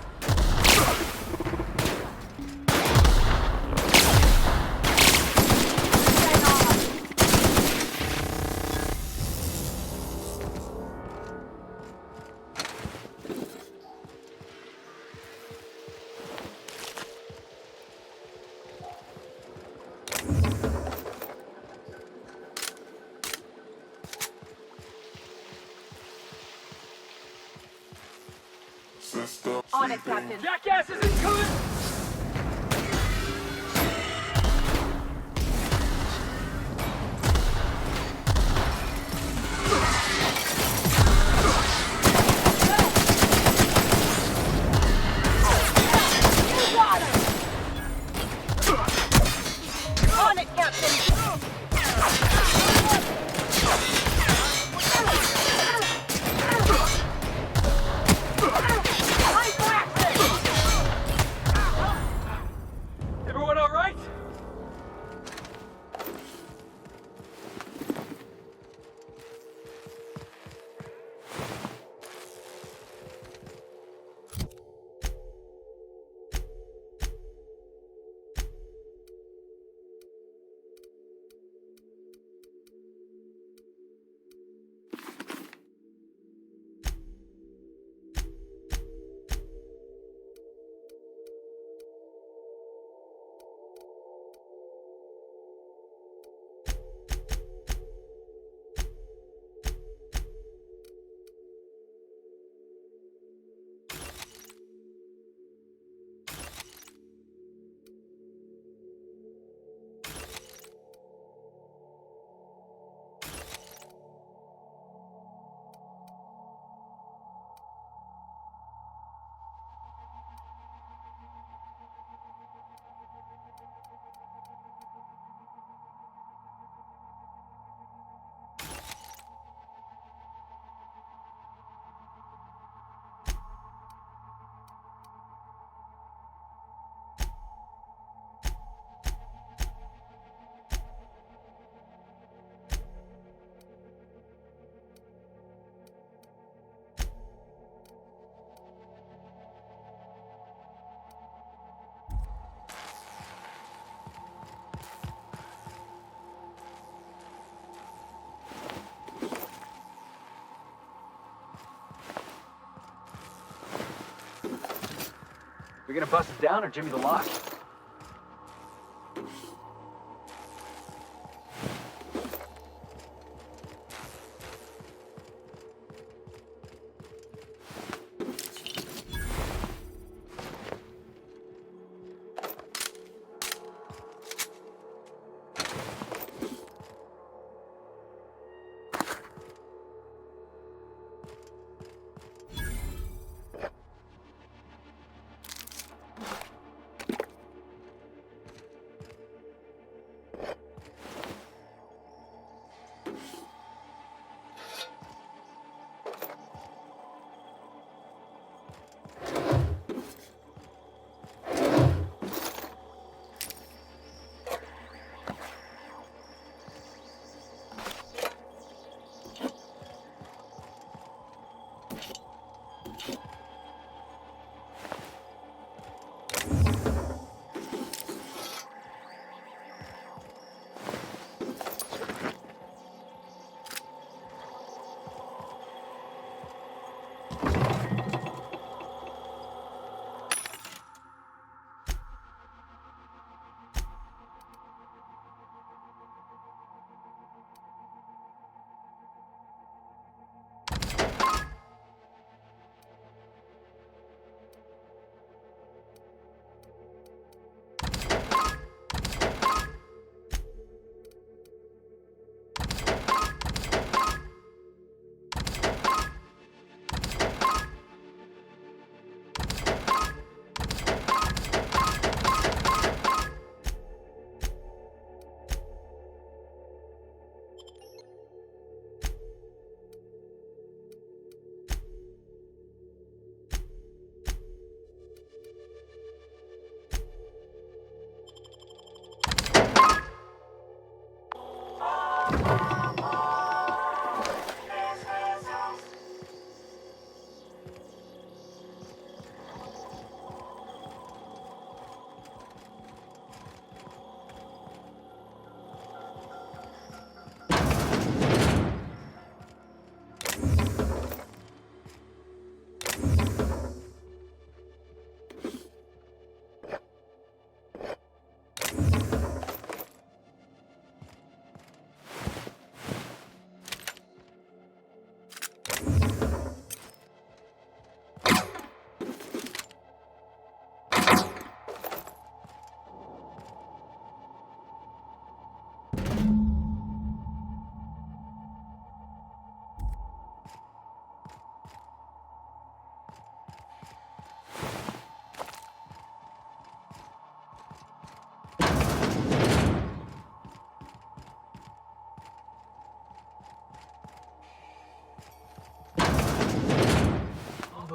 Speaker 2: On it, Captain. Jackass isn't coming! On it, Captain!
Speaker 7: You're gonna bust it down or Jimmy the lock?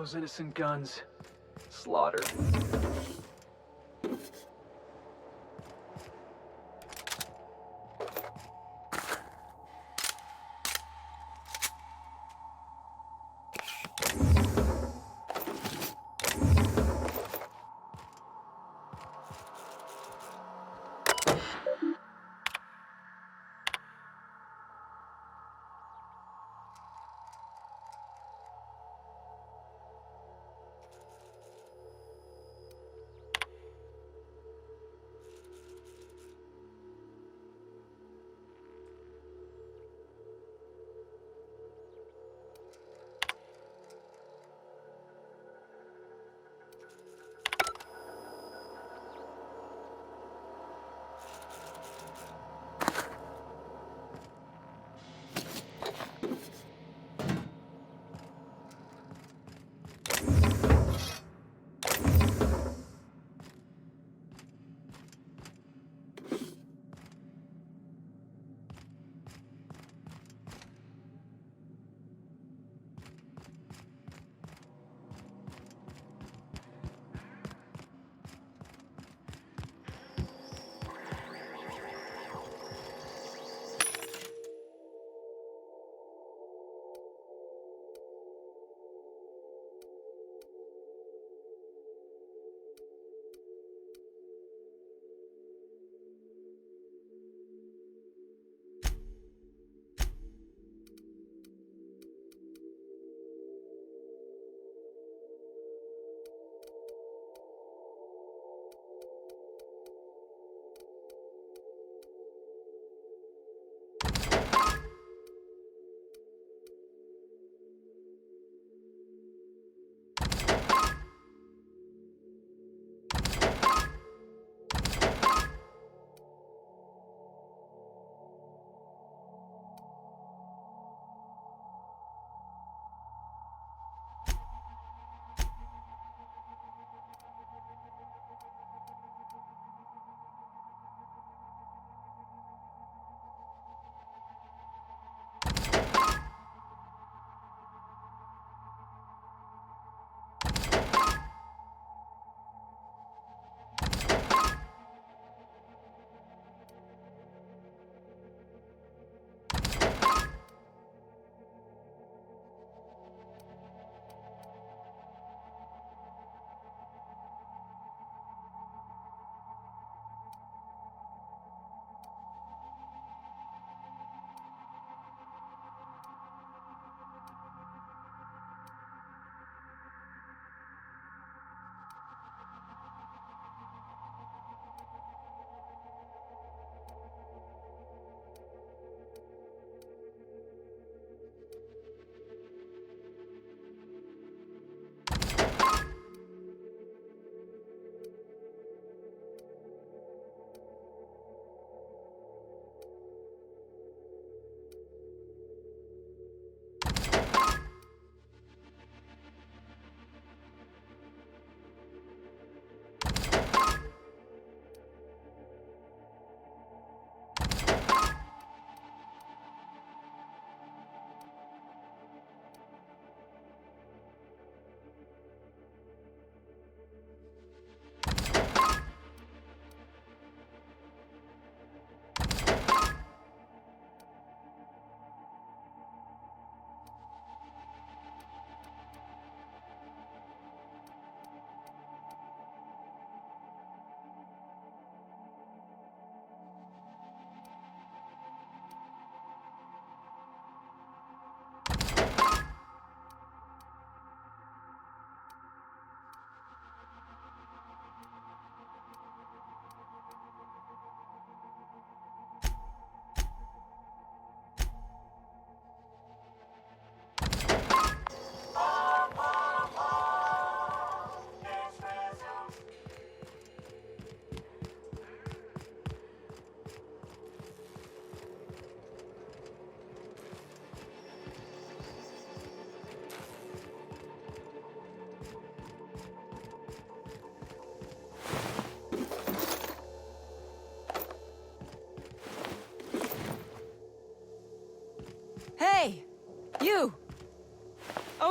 Speaker 7: Those innocent guns. Slaughtered.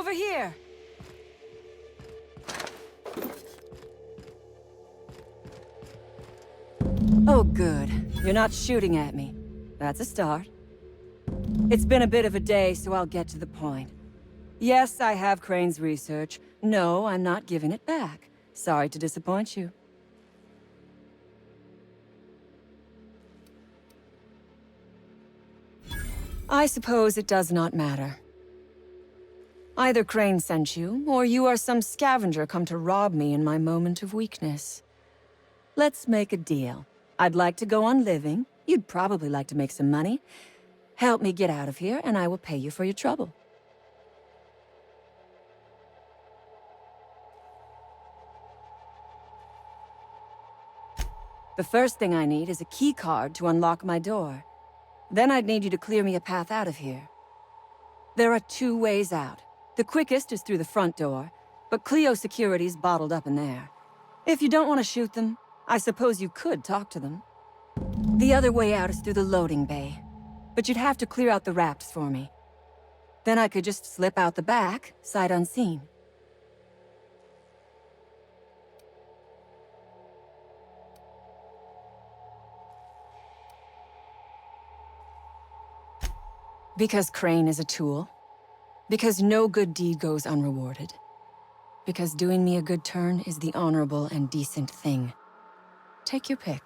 Speaker 4: over here! Oh, good. You're not shooting at me. That's a start. It's been a bit of a day, so I'll get to the point. Yes, I have Crane's research. No, I'm not giving it back. Sorry to disappoint you. I suppose it does not matter. Either Crane sent you, or you are some scavenger come to rob me in my moment of weakness. Let's make a deal. I'd like to go on living. You'd probably like to make some money. Help me get out of here, and I will pay you for your trouble. The first thing I need is a key card to unlock my door. Then I'd need you to clear me a path out of here. There are 2 ways out. The quickest is through the front door, but Cleo security's bottled up in there. If you don't want to shoot them, I suppose you could talk to them. The other way out is through the loading bay, but you'd have to clear out the rafts for me. Then I could just slip out the back, sight unseen. Because Crane is a tool. Because no good deed goes unrewarded. Because doing me a good turn is the honorable and decent thing. Take your pick.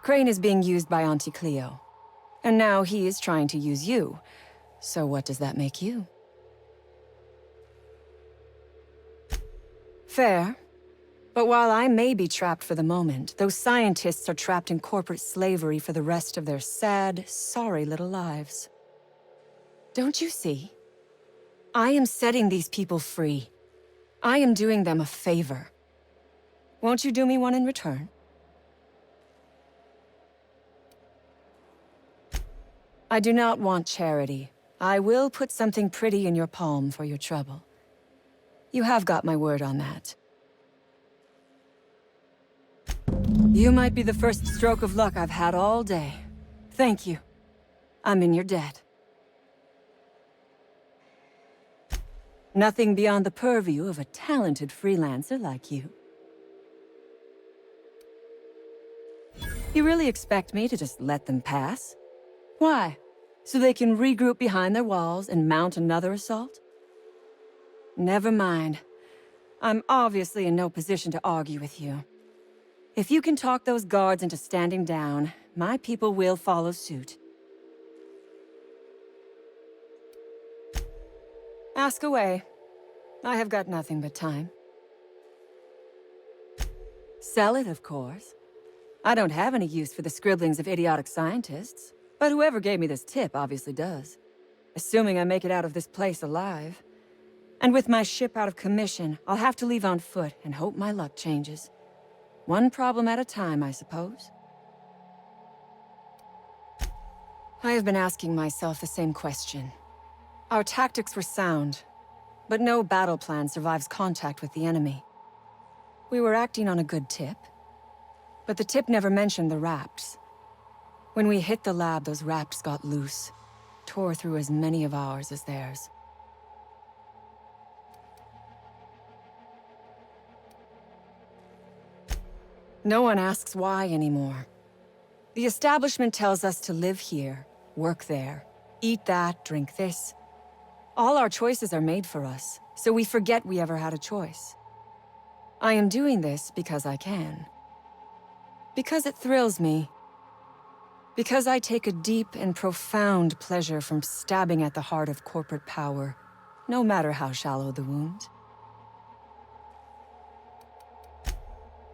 Speaker 4: Crane is being used by Auntie Cleo. And now he is trying to use you. So what does that make you? Fair. But while I may be trapped for the moment, those scientists are trapped in corporate slavery for the rest of their sad, sorry little lives. Don't you see? I am setting these people free. I am doing them a favor. Won't you do me one in return? I do not want charity. I will put something pretty in your palm for your trouble. You have got my word on that. You might be the first stroke of luck I've had all day. Thank you. I'm in your debt. Nothing beyond the purview of a talented freelancer like you. You really expect me to just let them pass? Why? So they can regroup behind their walls and mount another assault? Never mind. I'm obviously in no position to argue with you. If you can talk those guards into standing down, my people will follow suit. Ask away. I have got nothing but time. Sell it, of course. I don't have any use for the scribblings of idiotic scientists, but whoever gave me this tip obviously does. Assuming I make it out of this place alive. And with my ship out of commission, I'll have to leave on foot and hope my luck changes. One problem at a time, I suppose. I have been asking myself the same question. Our tactics were sound, but no battle plan survives contact with the enemy. We were acting on a good tip, but the tip never mentioned the rafts. When we hit the lab, those rafts got loose, tore through as many of ours as theirs. No one asks why anymore. The establishment tells us to live here, work there, eat that, drink this. All our choices are made for us, so we forget we ever had a choice. I am doing this because I can. Because it thrills me. Because I take a deep and profound pleasure from stabbing at the heart of corporate power, no matter how shallow the wound.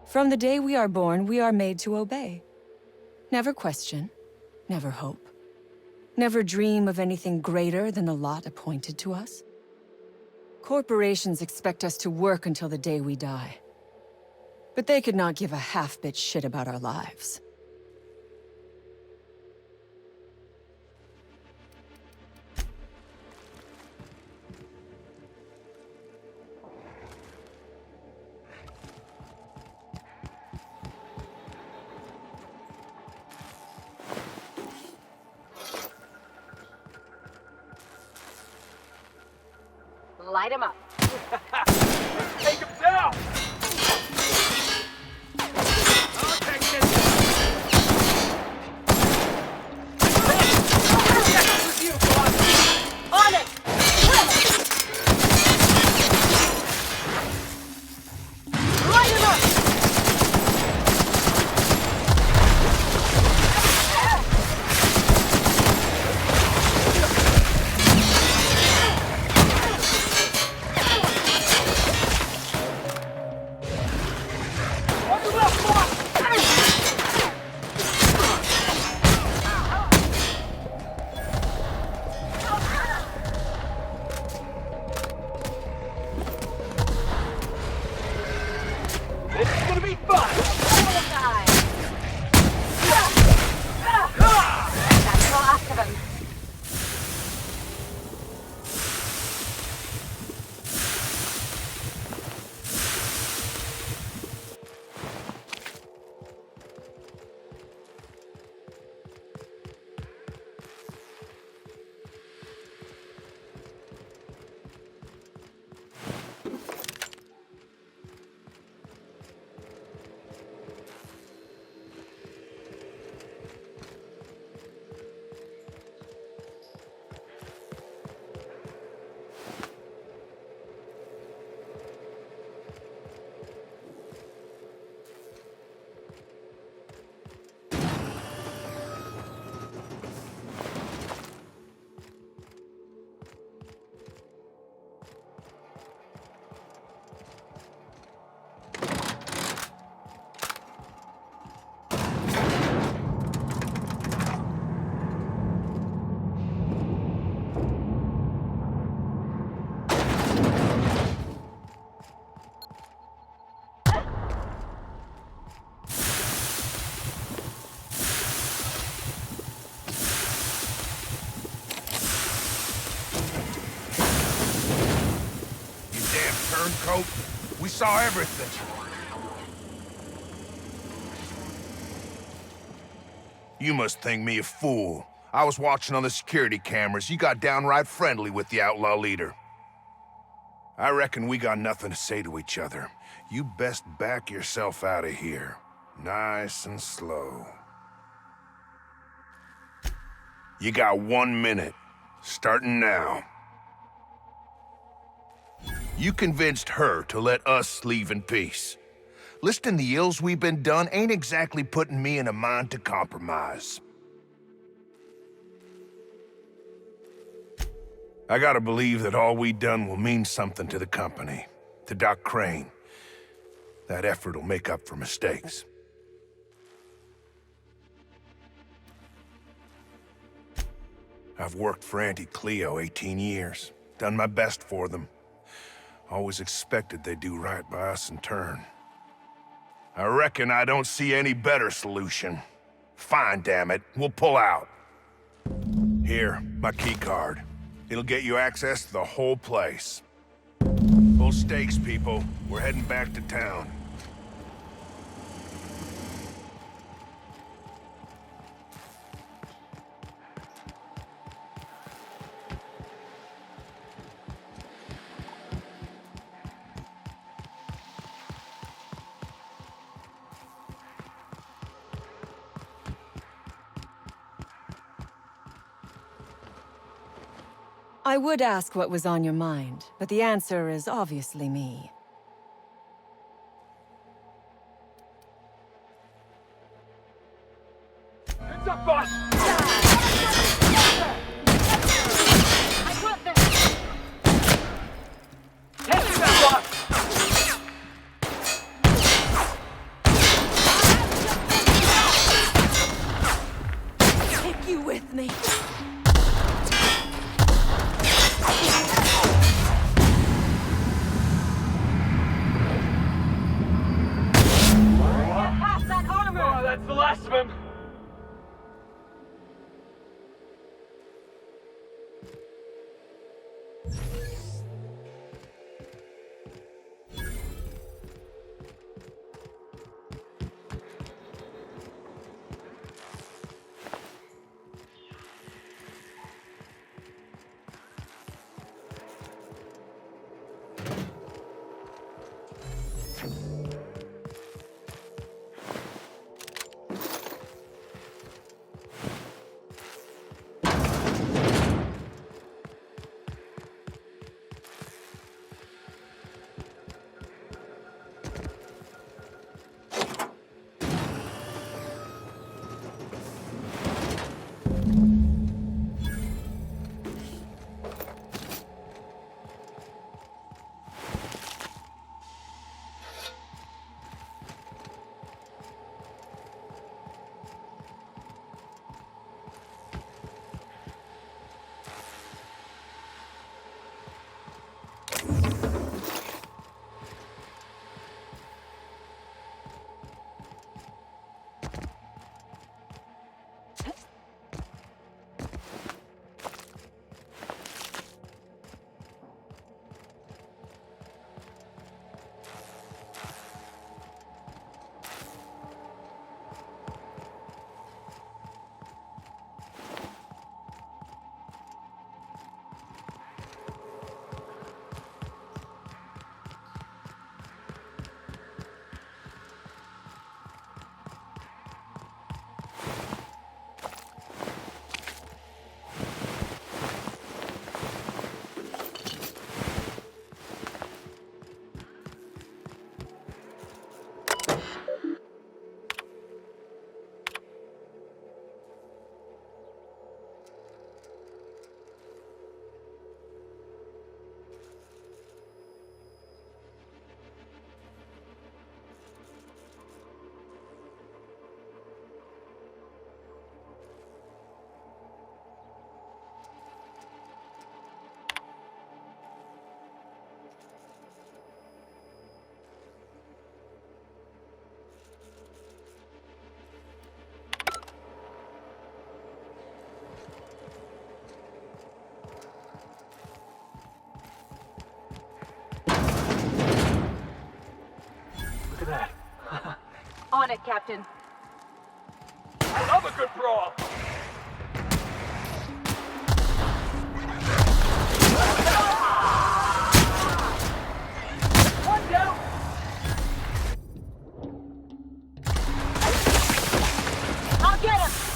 Speaker 4: From the day we are born, we are made to obey. Never question, never hope. Never dream of anything greater than the lot appointed to us. Corporations expect us to work until the day we die. But they could not give a half-bit shit about our lives.
Speaker 2: Light him up. Take him down! I'll take this. With you, boss. On it! Light him up!
Speaker 22: Turncoat. We saw everything. You must think me a fool. I was watching on the security cameras. You got downright friendly with the outlaw leader. I reckon we got nothing to say to each other. You best back yourself out of here. Nice and slow. You got 1 minute. Starting now. You convinced her to let us leave in peace. Listing the ills we've been done ain't exactly putting me in a mind to compromise. I gotta believe that all we done will mean something to the company, to Doc Crane. That effort will make up for mistakes. I've worked for Auntie Cleo 18 years, done my best for them. Always expected they'd do right by us in turn. I reckon I don't see any better solution. Fine, damn it. We'll pull out. Here, my key card. It'll get you access to the whole place. Full stakes, people. We're heading back to town.
Speaker 4: I would ask what was on your mind, but the answer is obviously me.
Speaker 2: Heads up, boss! I got this! Heads up, boss!
Speaker 4: Take you with me.
Speaker 2: That's the last of him!
Speaker 1: On it, Captain.
Speaker 2: I love a good brawl. One down.
Speaker 1: I'll get him!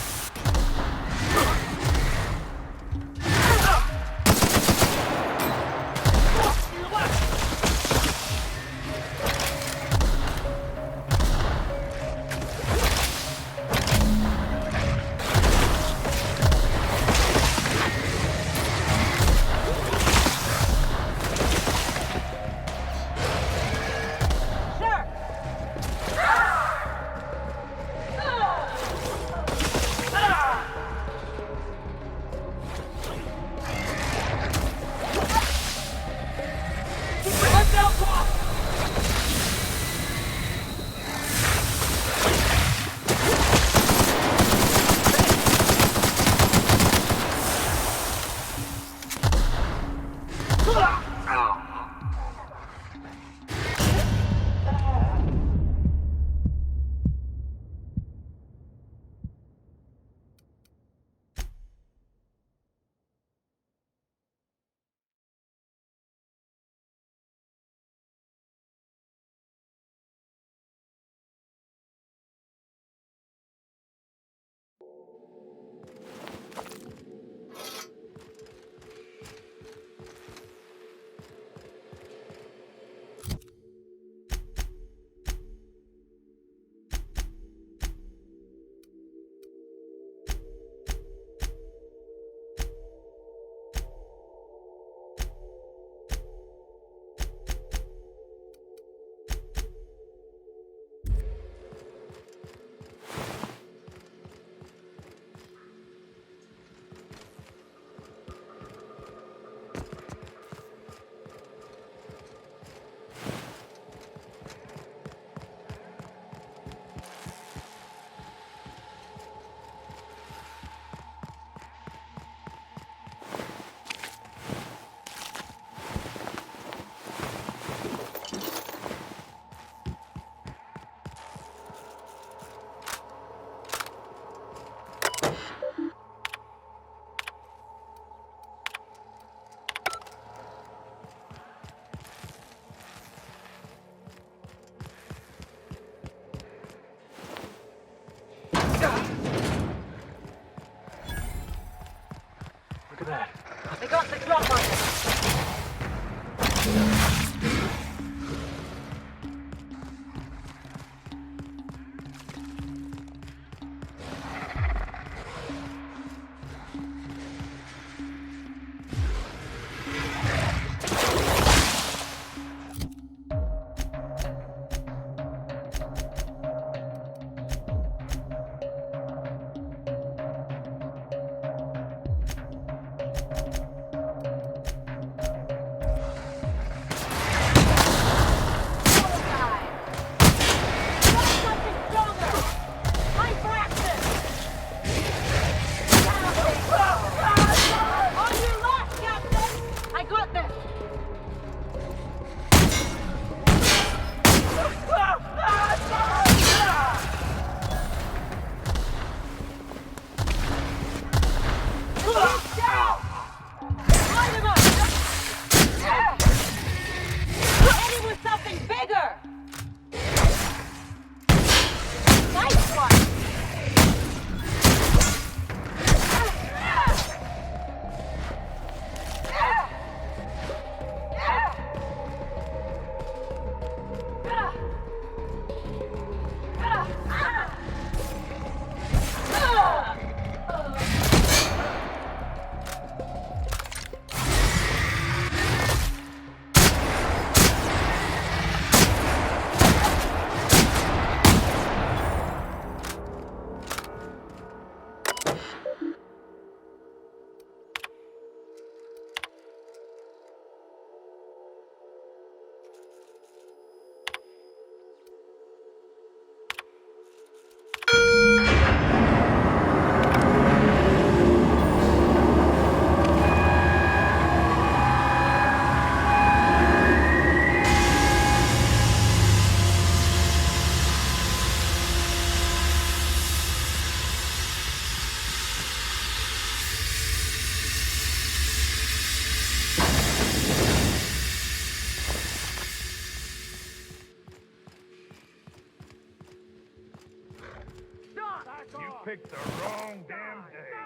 Speaker 2: You picked the wrong damn day.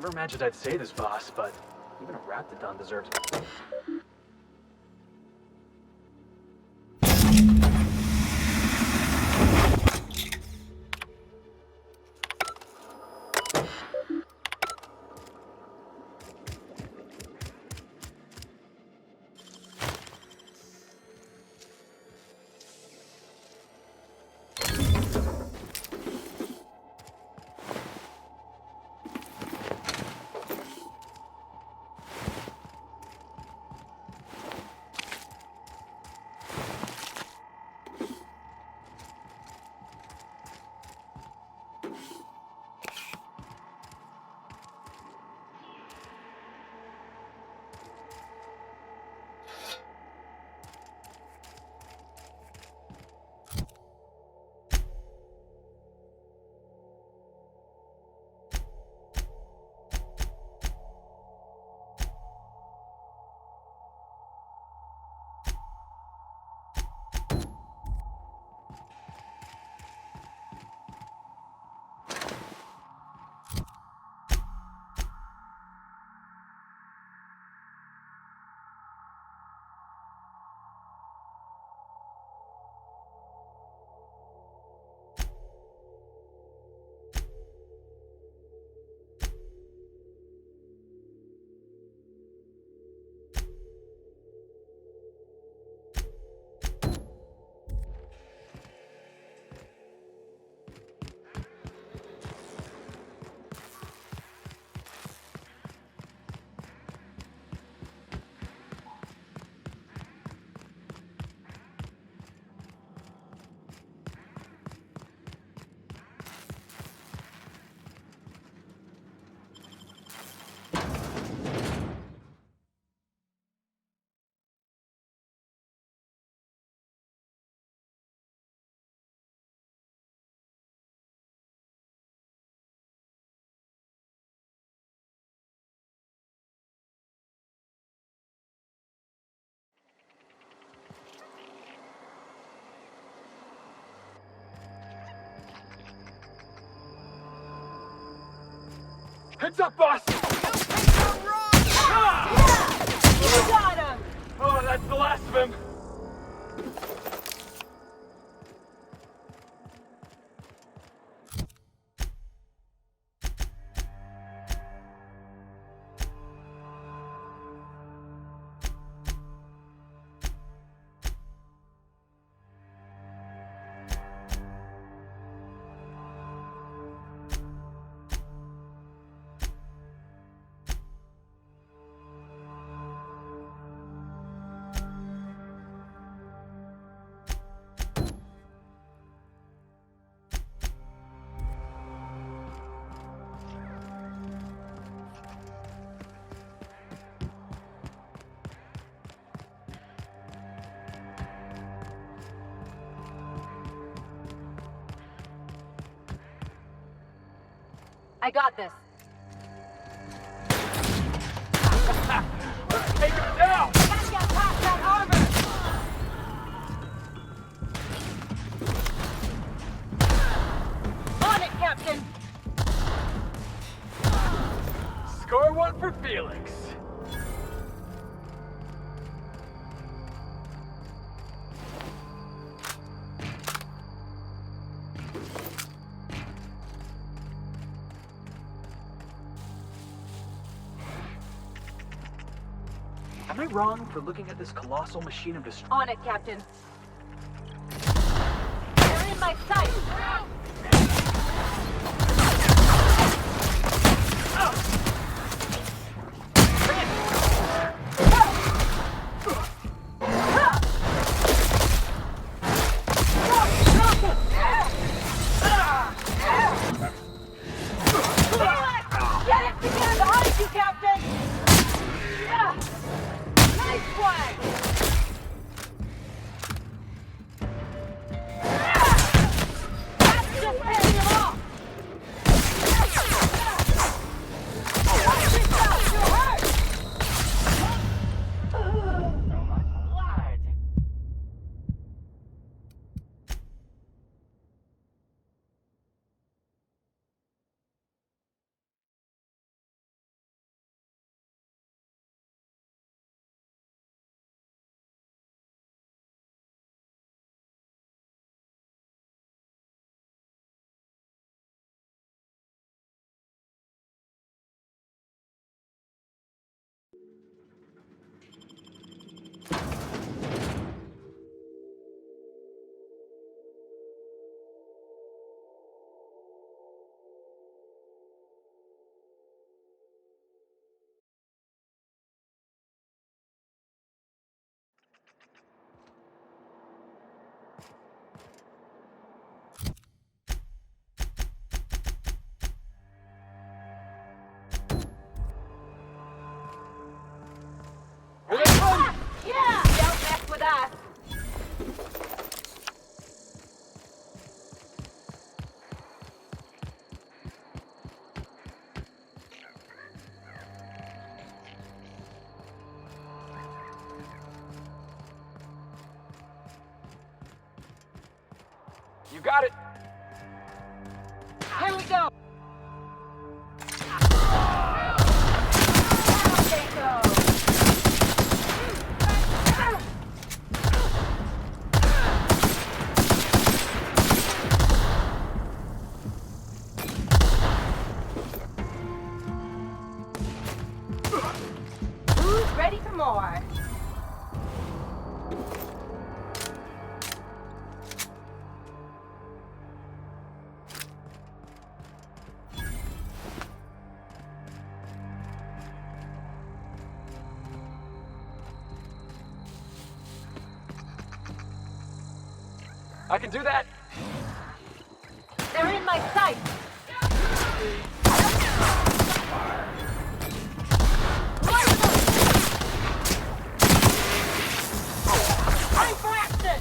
Speaker 7: Never imagined I'd say this, boss, but even a Raptidon deserves...
Speaker 2: Heads up, boss! Ah!
Speaker 20: You got him!
Speaker 2: Oh, that's the last of him!
Speaker 1: I got this.
Speaker 2: Take him down!
Speaker 1: Gotta get past that armor! On it, Captain!
Speaker 2: Score one for Felix.
Speaker 5: Am I wrong for looking at this colossal machine of destruction?
Speaker 1: On it, Captain. They're in my sight!
Speaker 20: Get it together behind you, Captain! Nice one! That's just pissing him off! Watch yourself, you'll hurt! So much blood! Yeah!
Speaker 1: Don't mess with us!
Speaker 2: You got it!
Speaker 1: Here we go! There you go! Who's ready for more?
Speaker 2: I can do that!
Speaker 1: They're in my sight!
Speaker 20: Ready for action!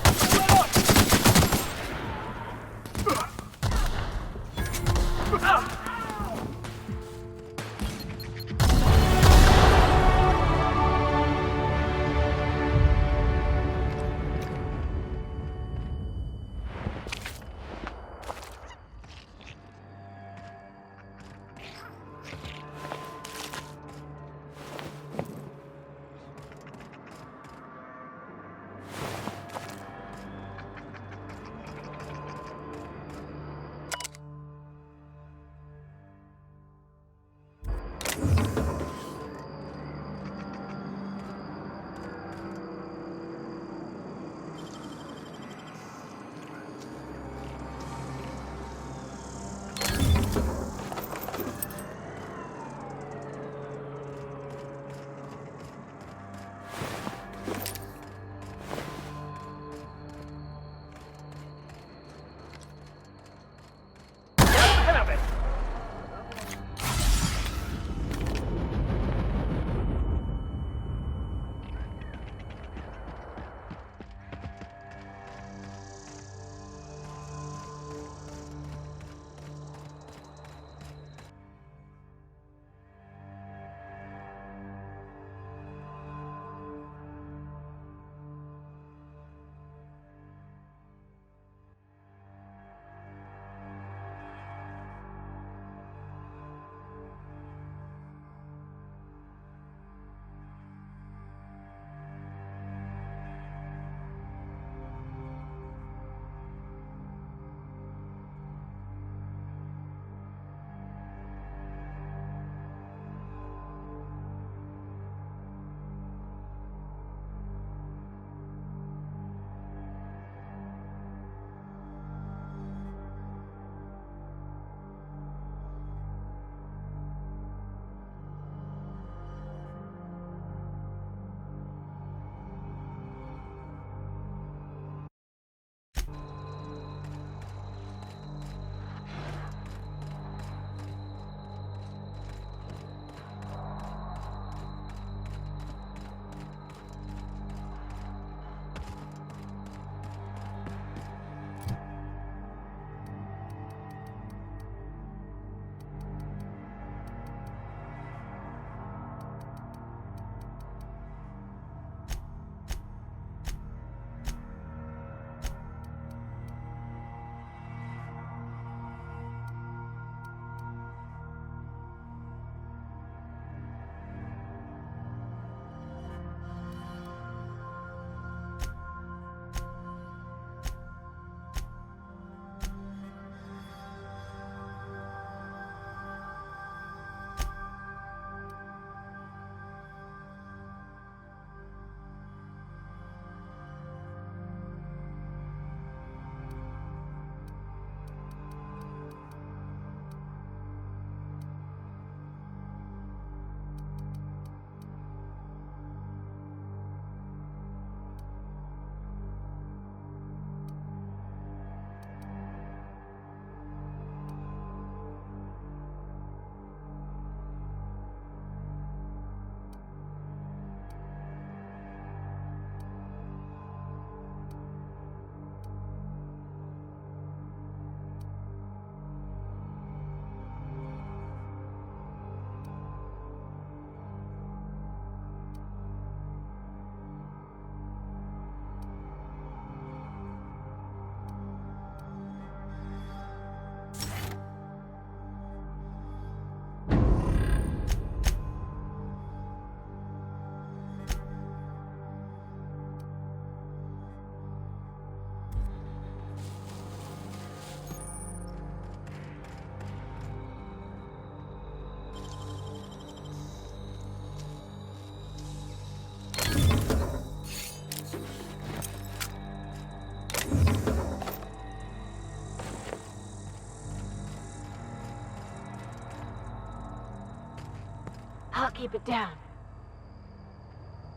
Speaker 1: I'll keep it down.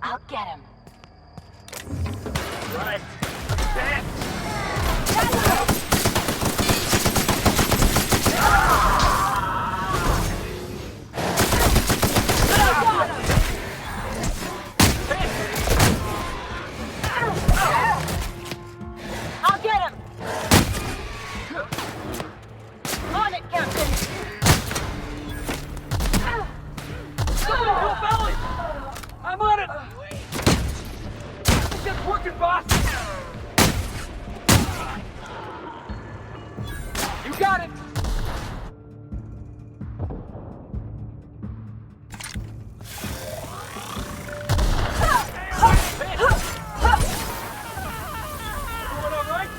Speaker 1: I'll get him.
Speaker 2: Right.
Speaker 1: I'll get him! On it, Captain!
Speaker 2: Go, belly! I'm on it! This shit's working, boss! You got it! Doing all right?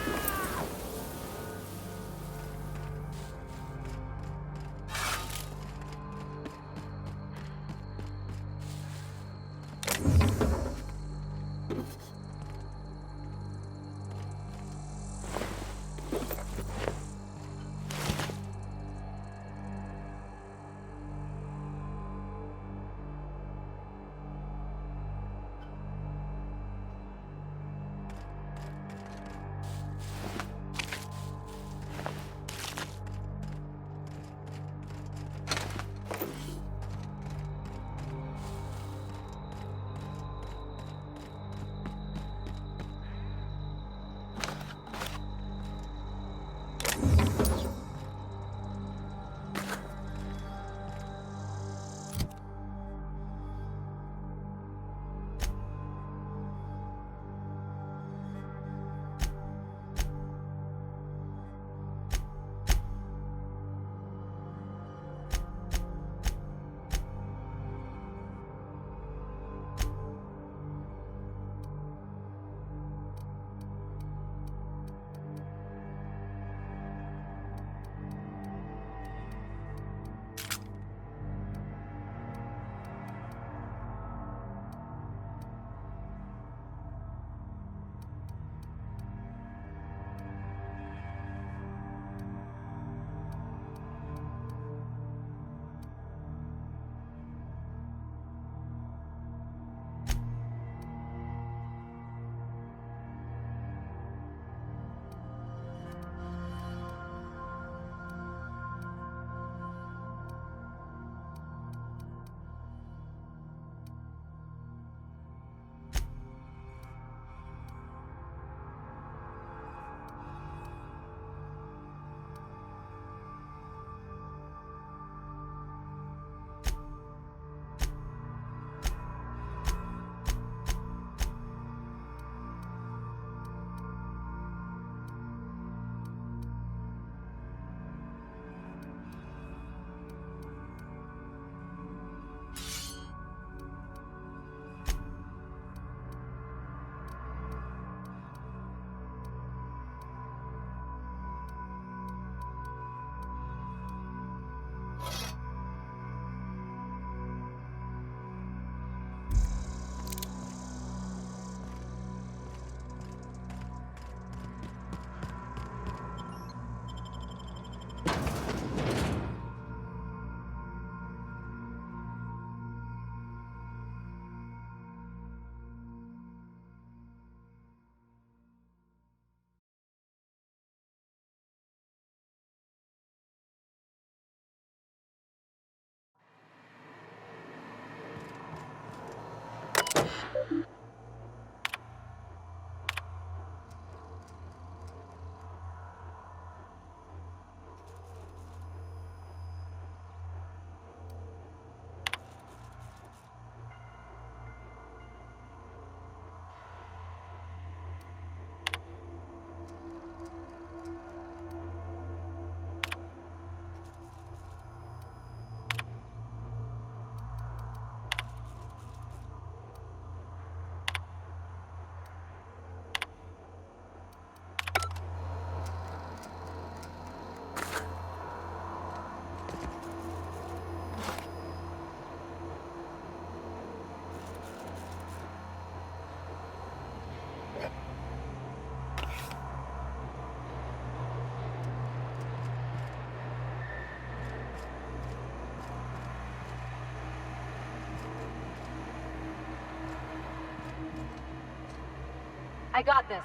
Speaker 1: I got this.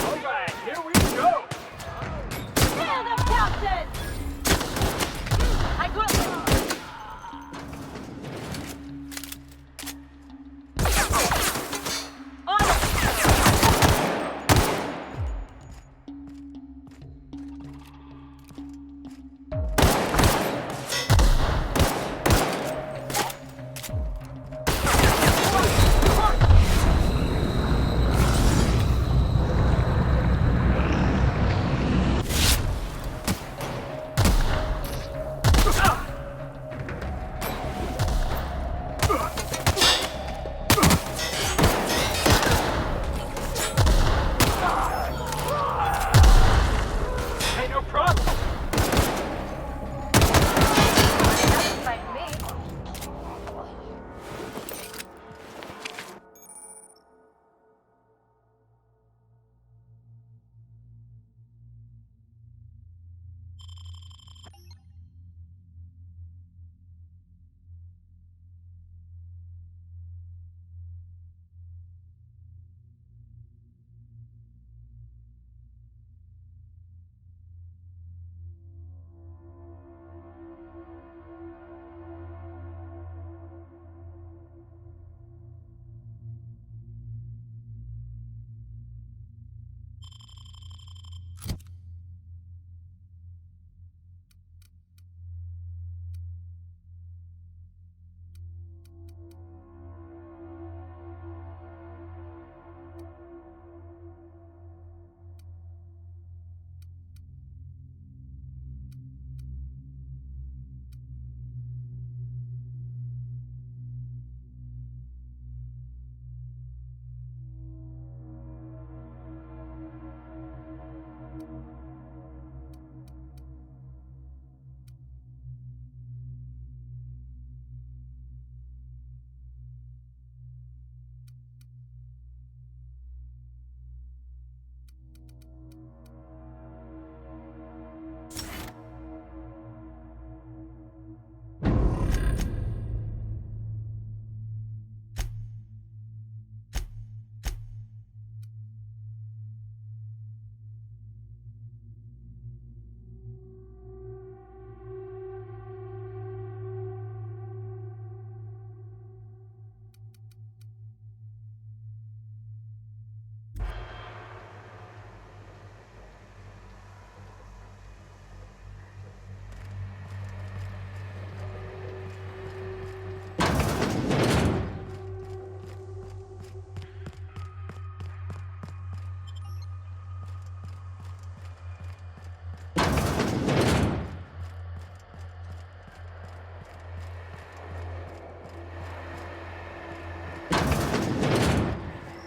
Speaker 2: All right, here we go.
Speaker 1: Kill them, Captain! I got this.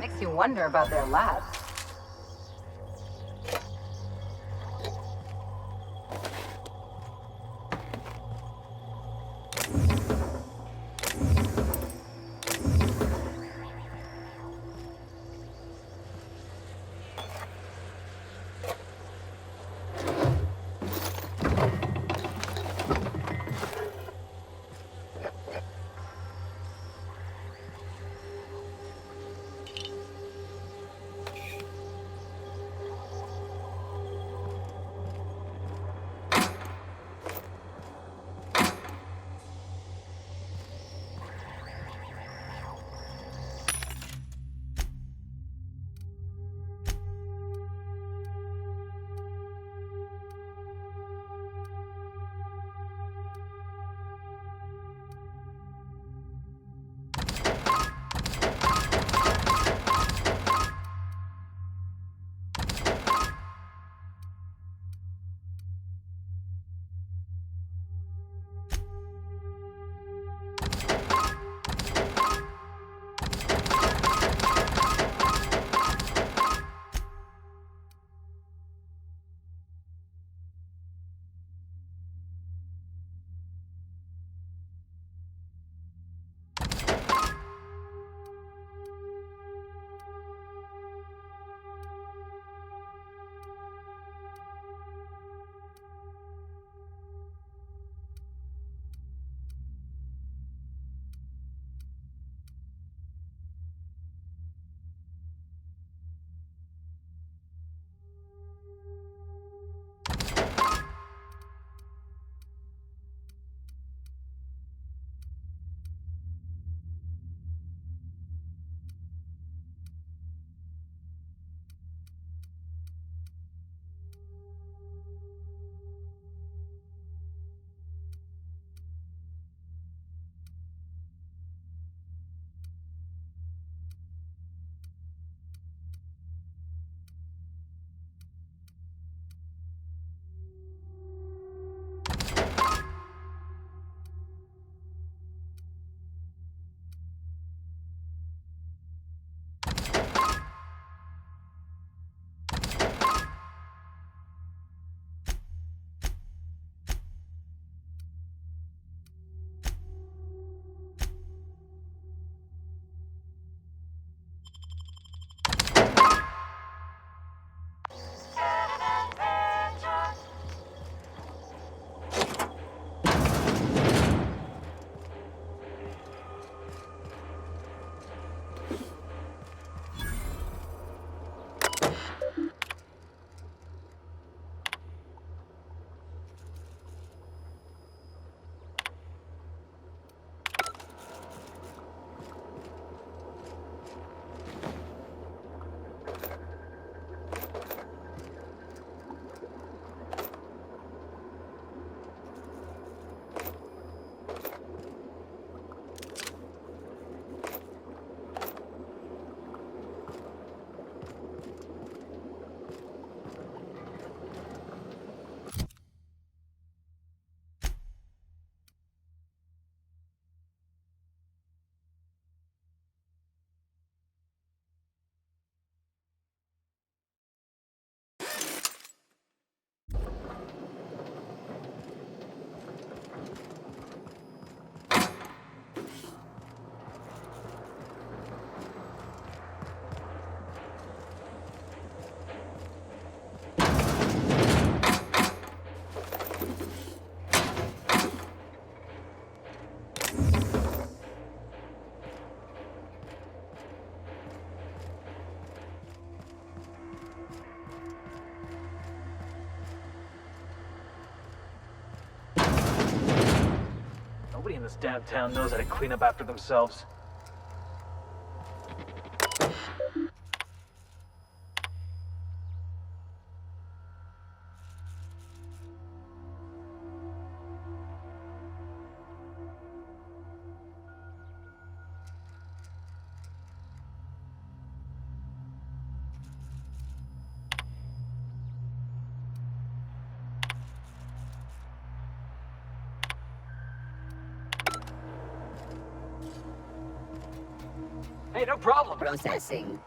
Speaker 1: Makes you wonder about their labs.
Speaker 10: Nobody in this damn town knows how to clean up after themselves. Hey, no problem.
Speaker 3: Processing.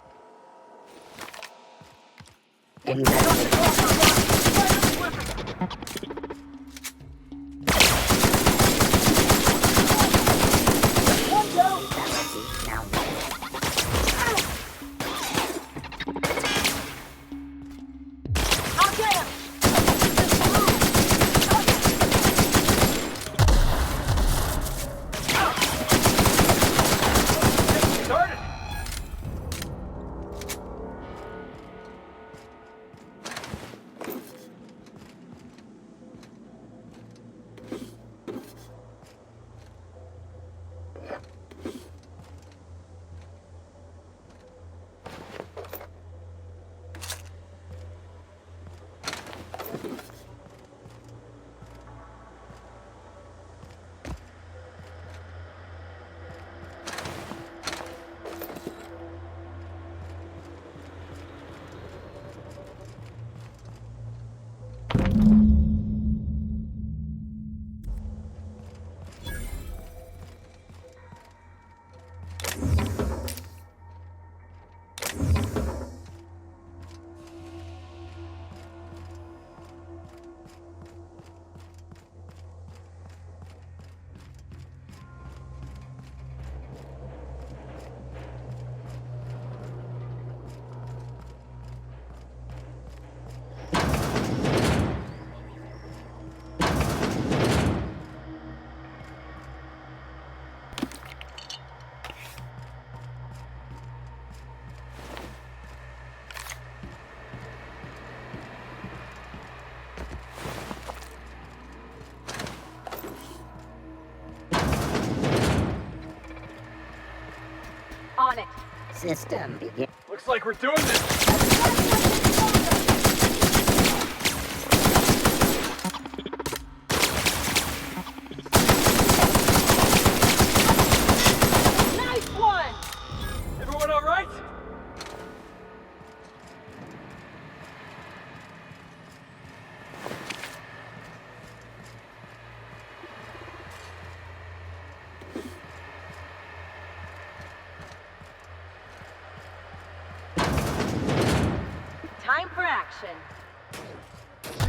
Speaker 3: On it. System begin.
Speaker 10: Looks like we're doing this.
Speaker 20: Nice one!
Speaker 10: Everyone all right?
Speaker 20: Time for action.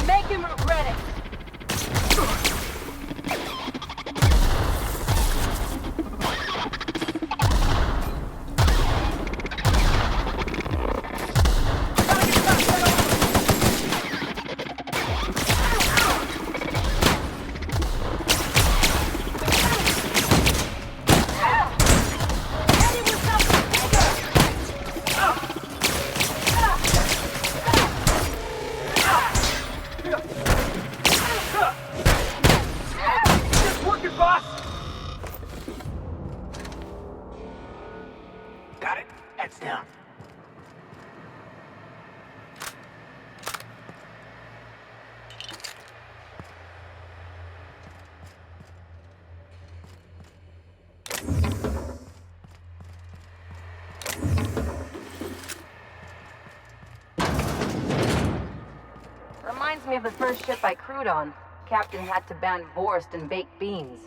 Speaker 20: Make him regret it.
Speaker 10: Got it. Heads down.
Speaker 1: Reminds me of the first ship I crewed on. Captain had to ban Vorst and baked beans.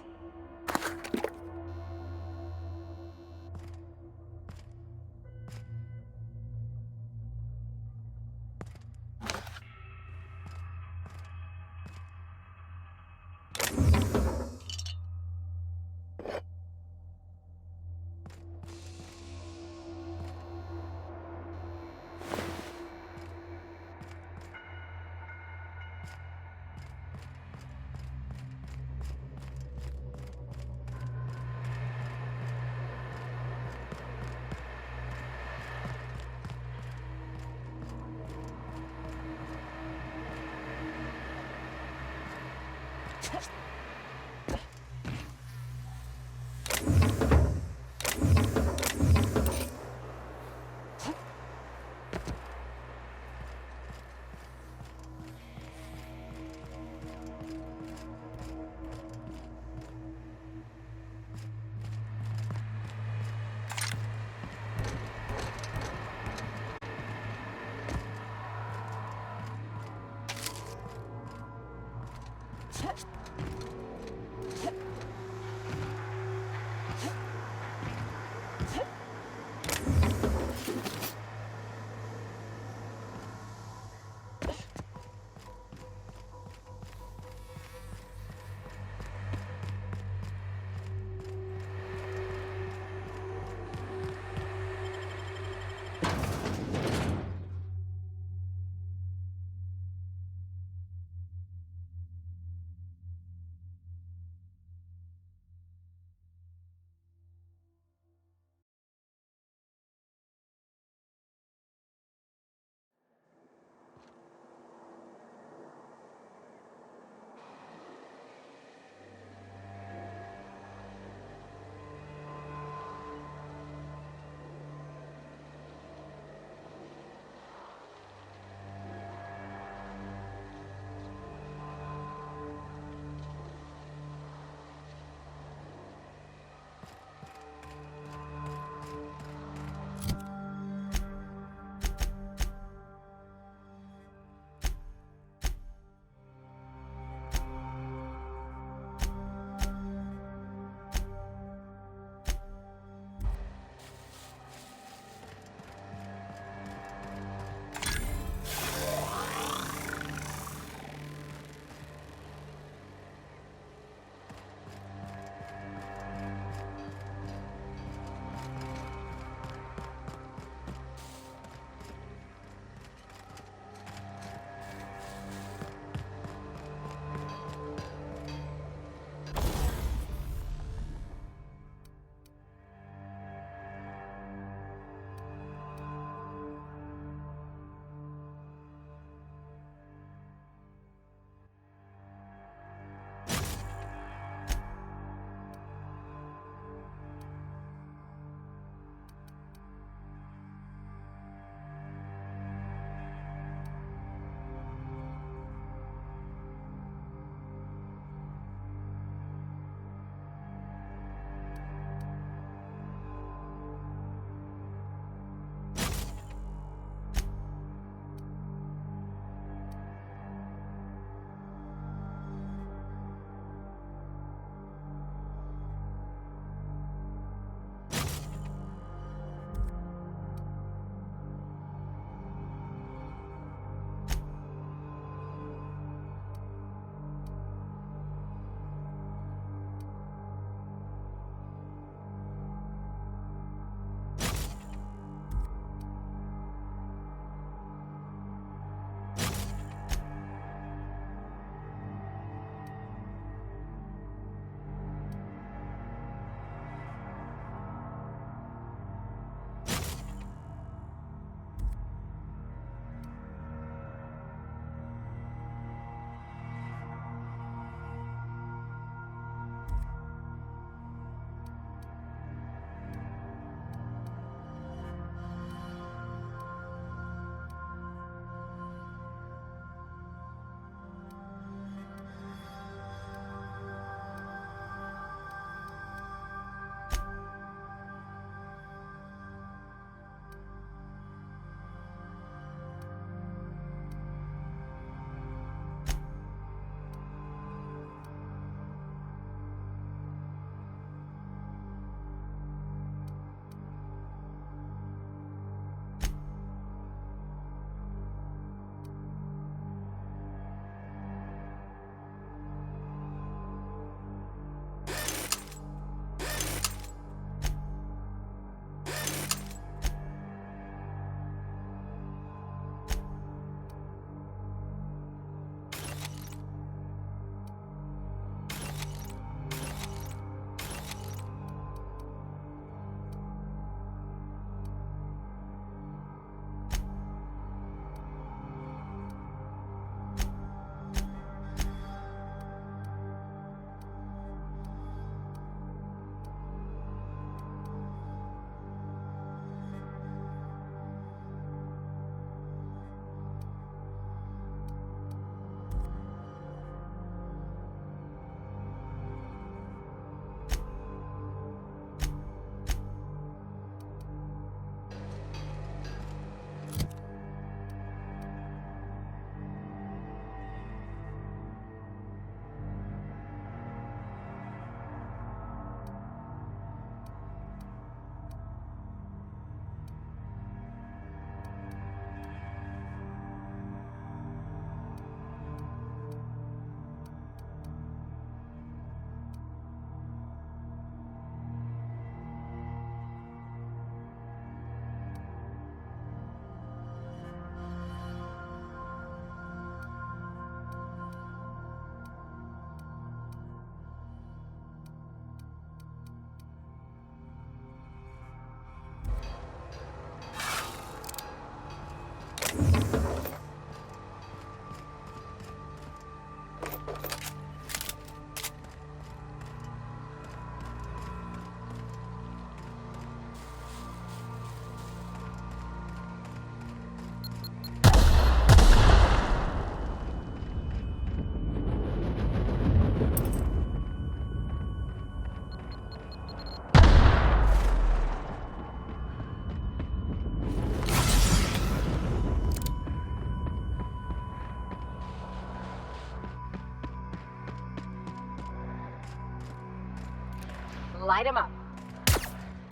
Speaker 3: Light him up.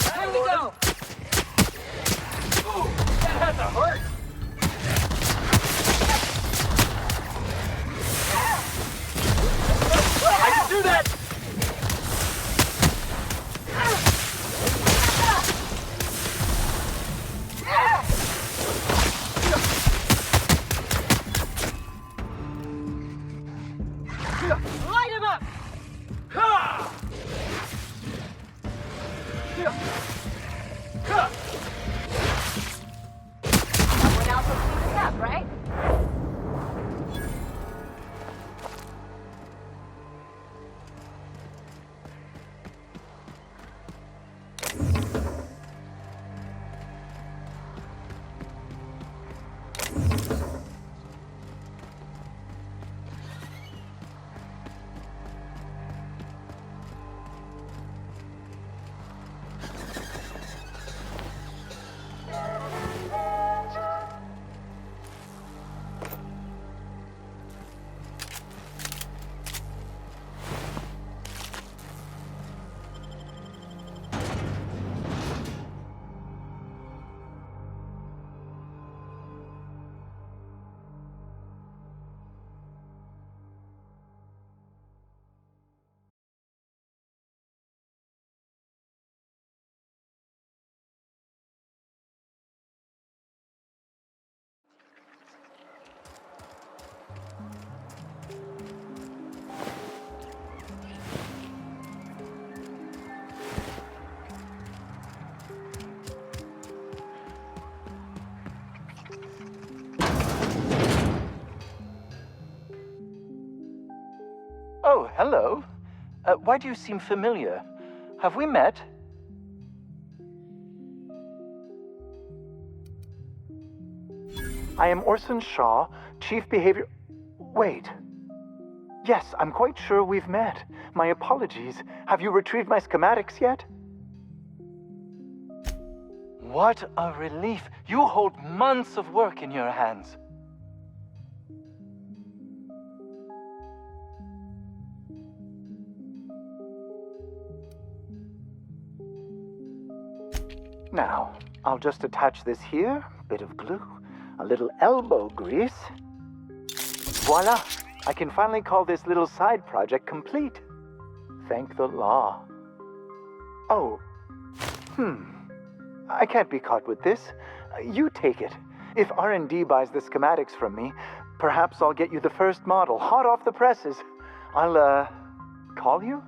Speaker 10: Here we go! Ooh, that had to hurt! I can do that!
Speaker 3: Light him up! Someone else will clean this up, right?
Speaker 14: Oh, hello. Why do you seem familiar? Have we met? I am Orson Shaw, Chief Behavior... Wait. Yes, I'm quite sure we've met. My apologies. Have you retrieved my schematics yet? What a relief. You hold months of work in your hands. Now, I'll just attach this here, bit of glue, a little elbow grease. Voila! I can finally call this little side project complete. Thank the law. Oh, I can't be caught with this. You take it. If R&D buys the schematics from me, perhaps I'll get you the first model, hot off the presses. I'll, call you?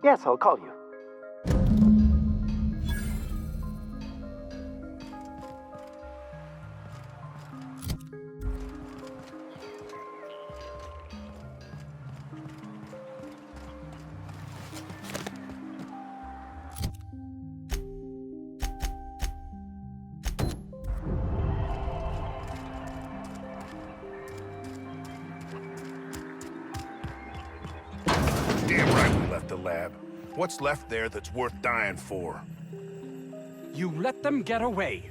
Speaker 14: Yes, I'll call you.
Speaker 22: Damn right we left the lab. What's left there that's worth dying for?
Speaker 15: You let them get away.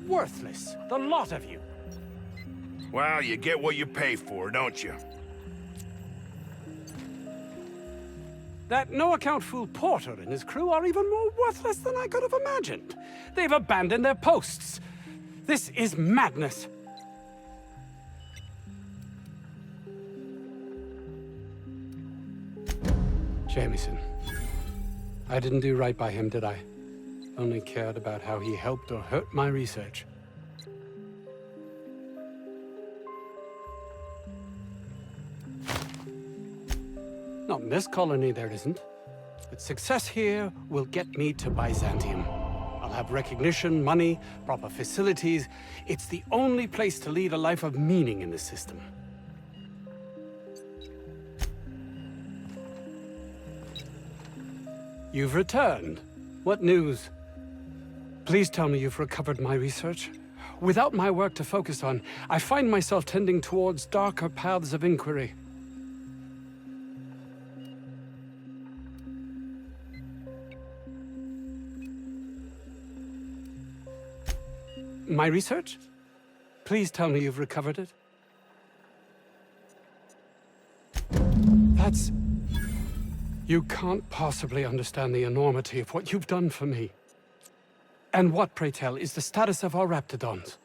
Speaker 15: Worthless, the lot of you.
Speaker 22: Well, you get what you pay for, don't you?
Speaker 15: That no-account fool Porter and his crew are even more worthless than I could have imagined. They've abandoned their posts. This is madness. Jameson. I didn't do right by him, did I? Only cared about how he helped or hurt my research. Not in this colony, there isn't. But success here will get me to Byzantium. I'll have recognition, money, proper facilities. It's the only place to lead a life of meaning in the system. You've returned. What news? Please tell me you've recovered my research. Without my work to focus on, I find myself tending towards darker paths of inquiry. My research? Please tell me you've recovered it. You can't possibly understand the enormity of what you've done for me. And what, pray tell, is the status of our Raptidons?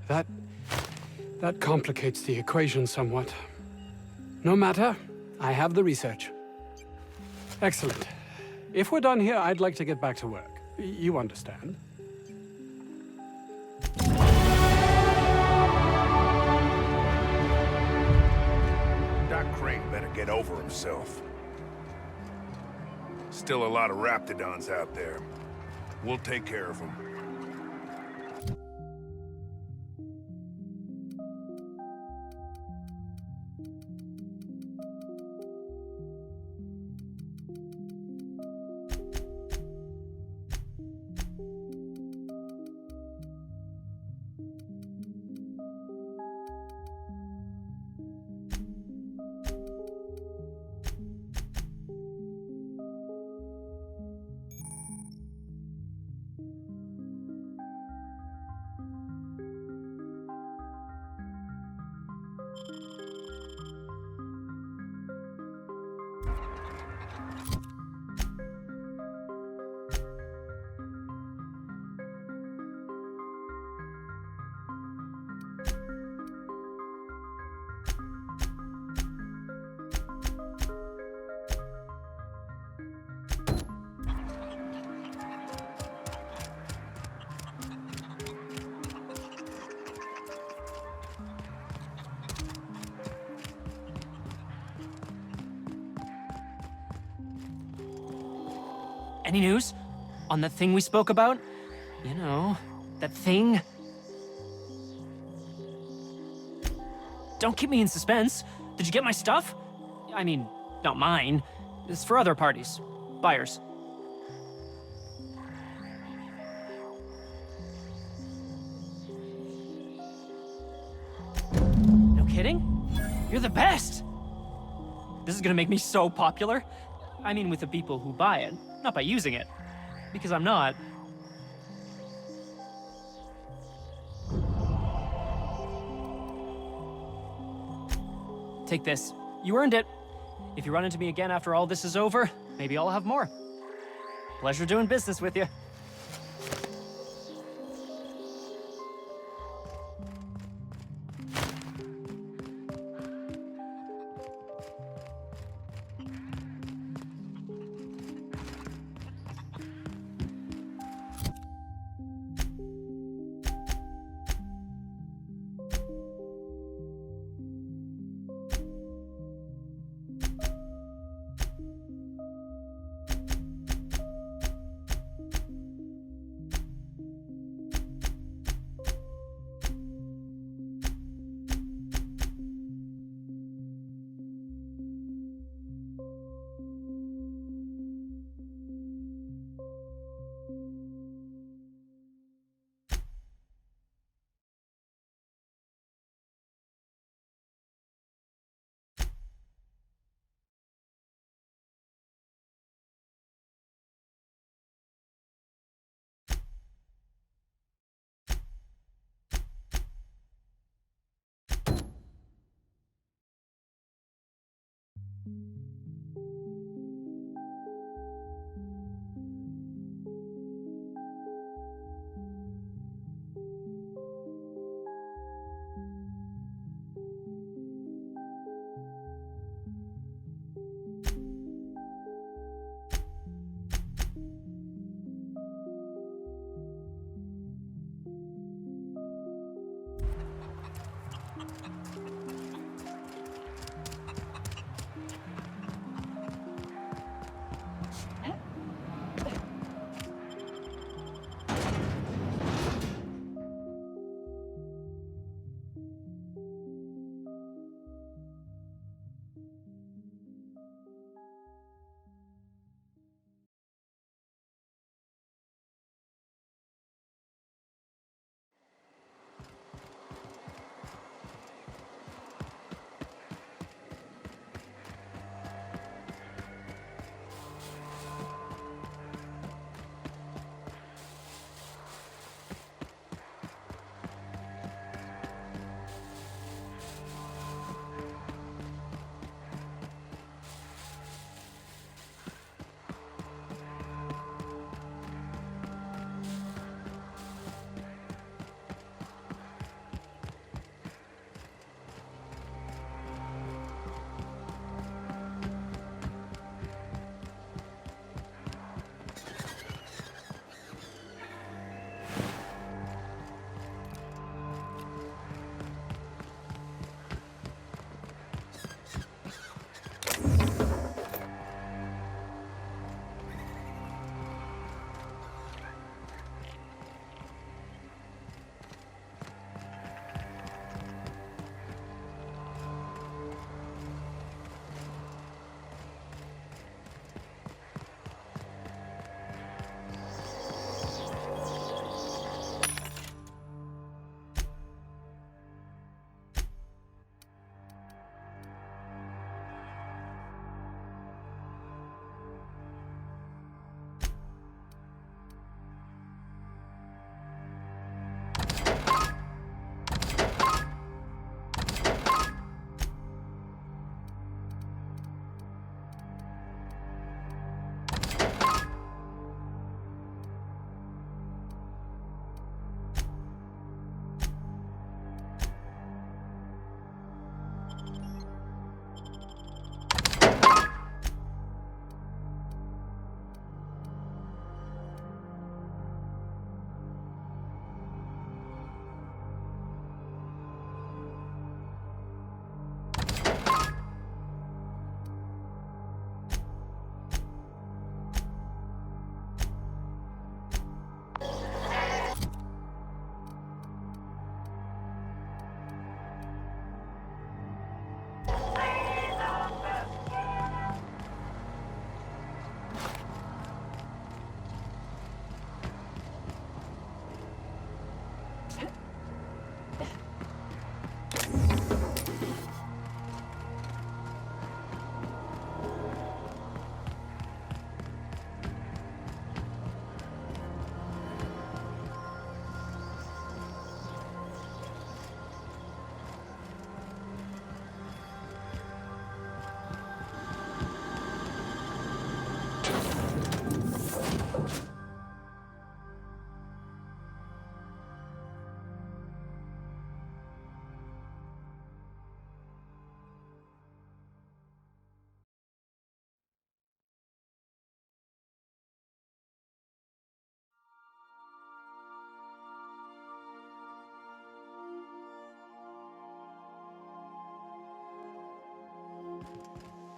Speaker 15: That complicates the equation somewhat. No matter, I have the research. Excellent. If we're done here, I'd like to get back to work. You understand?
Speaker 22: Doc Crane better get over himself. Still a lot of Raptidons out there. We'll take care of them.
Speaker 16: Any news? On that thing we spoke about? You know, that thing? Don't keep me in suspense. Did you get my stuff? I mean, not mine. It's for other parties. Buyers. No kidding? You're the best! This is gonna make me so popular. I mean, with the people who buy it, not by using it. Because I'm not. Take this. You earned it. If you run into me again after all this is over, maybe I'll have more. Pleasure doing business with you.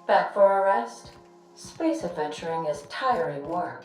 Speaker 8: Back for a rest? Space adventuring is tiring work.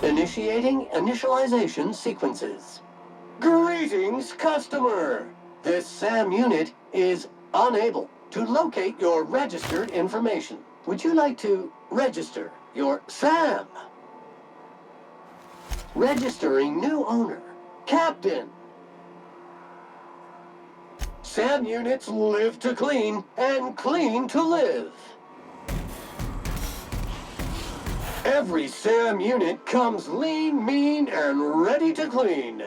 Speaker 5: Initiating initialization sequences. Greetings, customer! This SAM unit is unable to locate your registered information. Would you like to register your SAM? Registering new owner, Captain. SAM units live to clean and clean to live. Every SAM unit comes lean, mean, and ready to clean.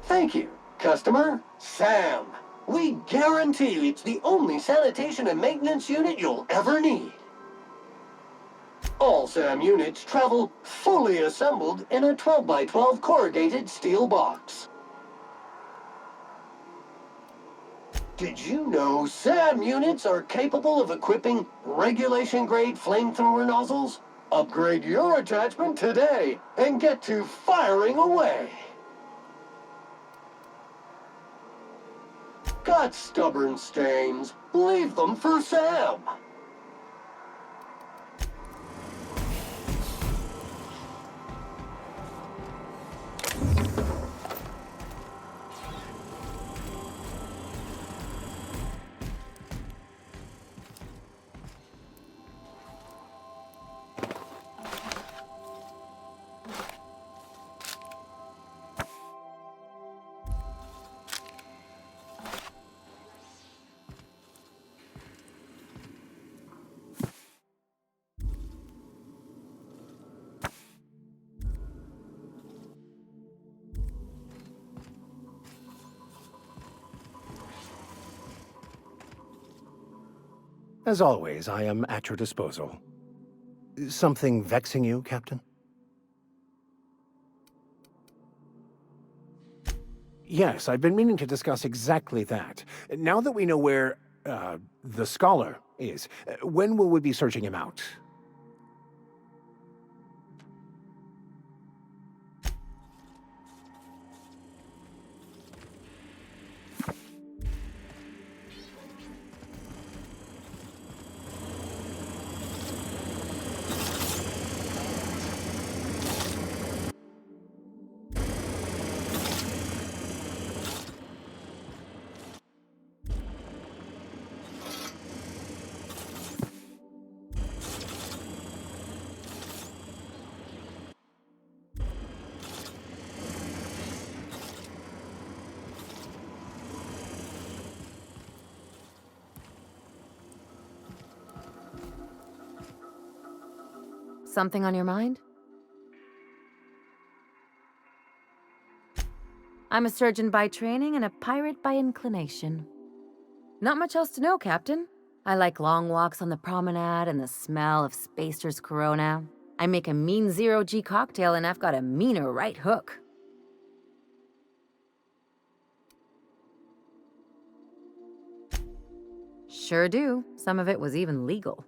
Speaker 5: Thank you, customer. SAM. We guarantee it's the only sanitation and maintenance unit you'll ever need. All SAM units travel fully assembled in a 12x12 corrugated steel box. Did you know SAM units are capable of equipping regulation-grade flamethrower nozzles? Upgrade your attachment today and get to firing away. Got stubborn stains? Leave them for Sam.
Speaker 21: As always, I am at your disposal. Something vexing you, Captain? Yes, I've been meaning to discuss exactly that. Now that we know where, the Scholar is, when will we be searching him out?
Speaker 1: Something on your mind? I'm a surgeon by training and a pirate by inclination. Not much else to know, Captain. I like long walks on the promenade and the smell of Spacer's Corona. I make a mean zero-G cocktail and I've got a meaner right hook. Sure do. Some of it was even legal.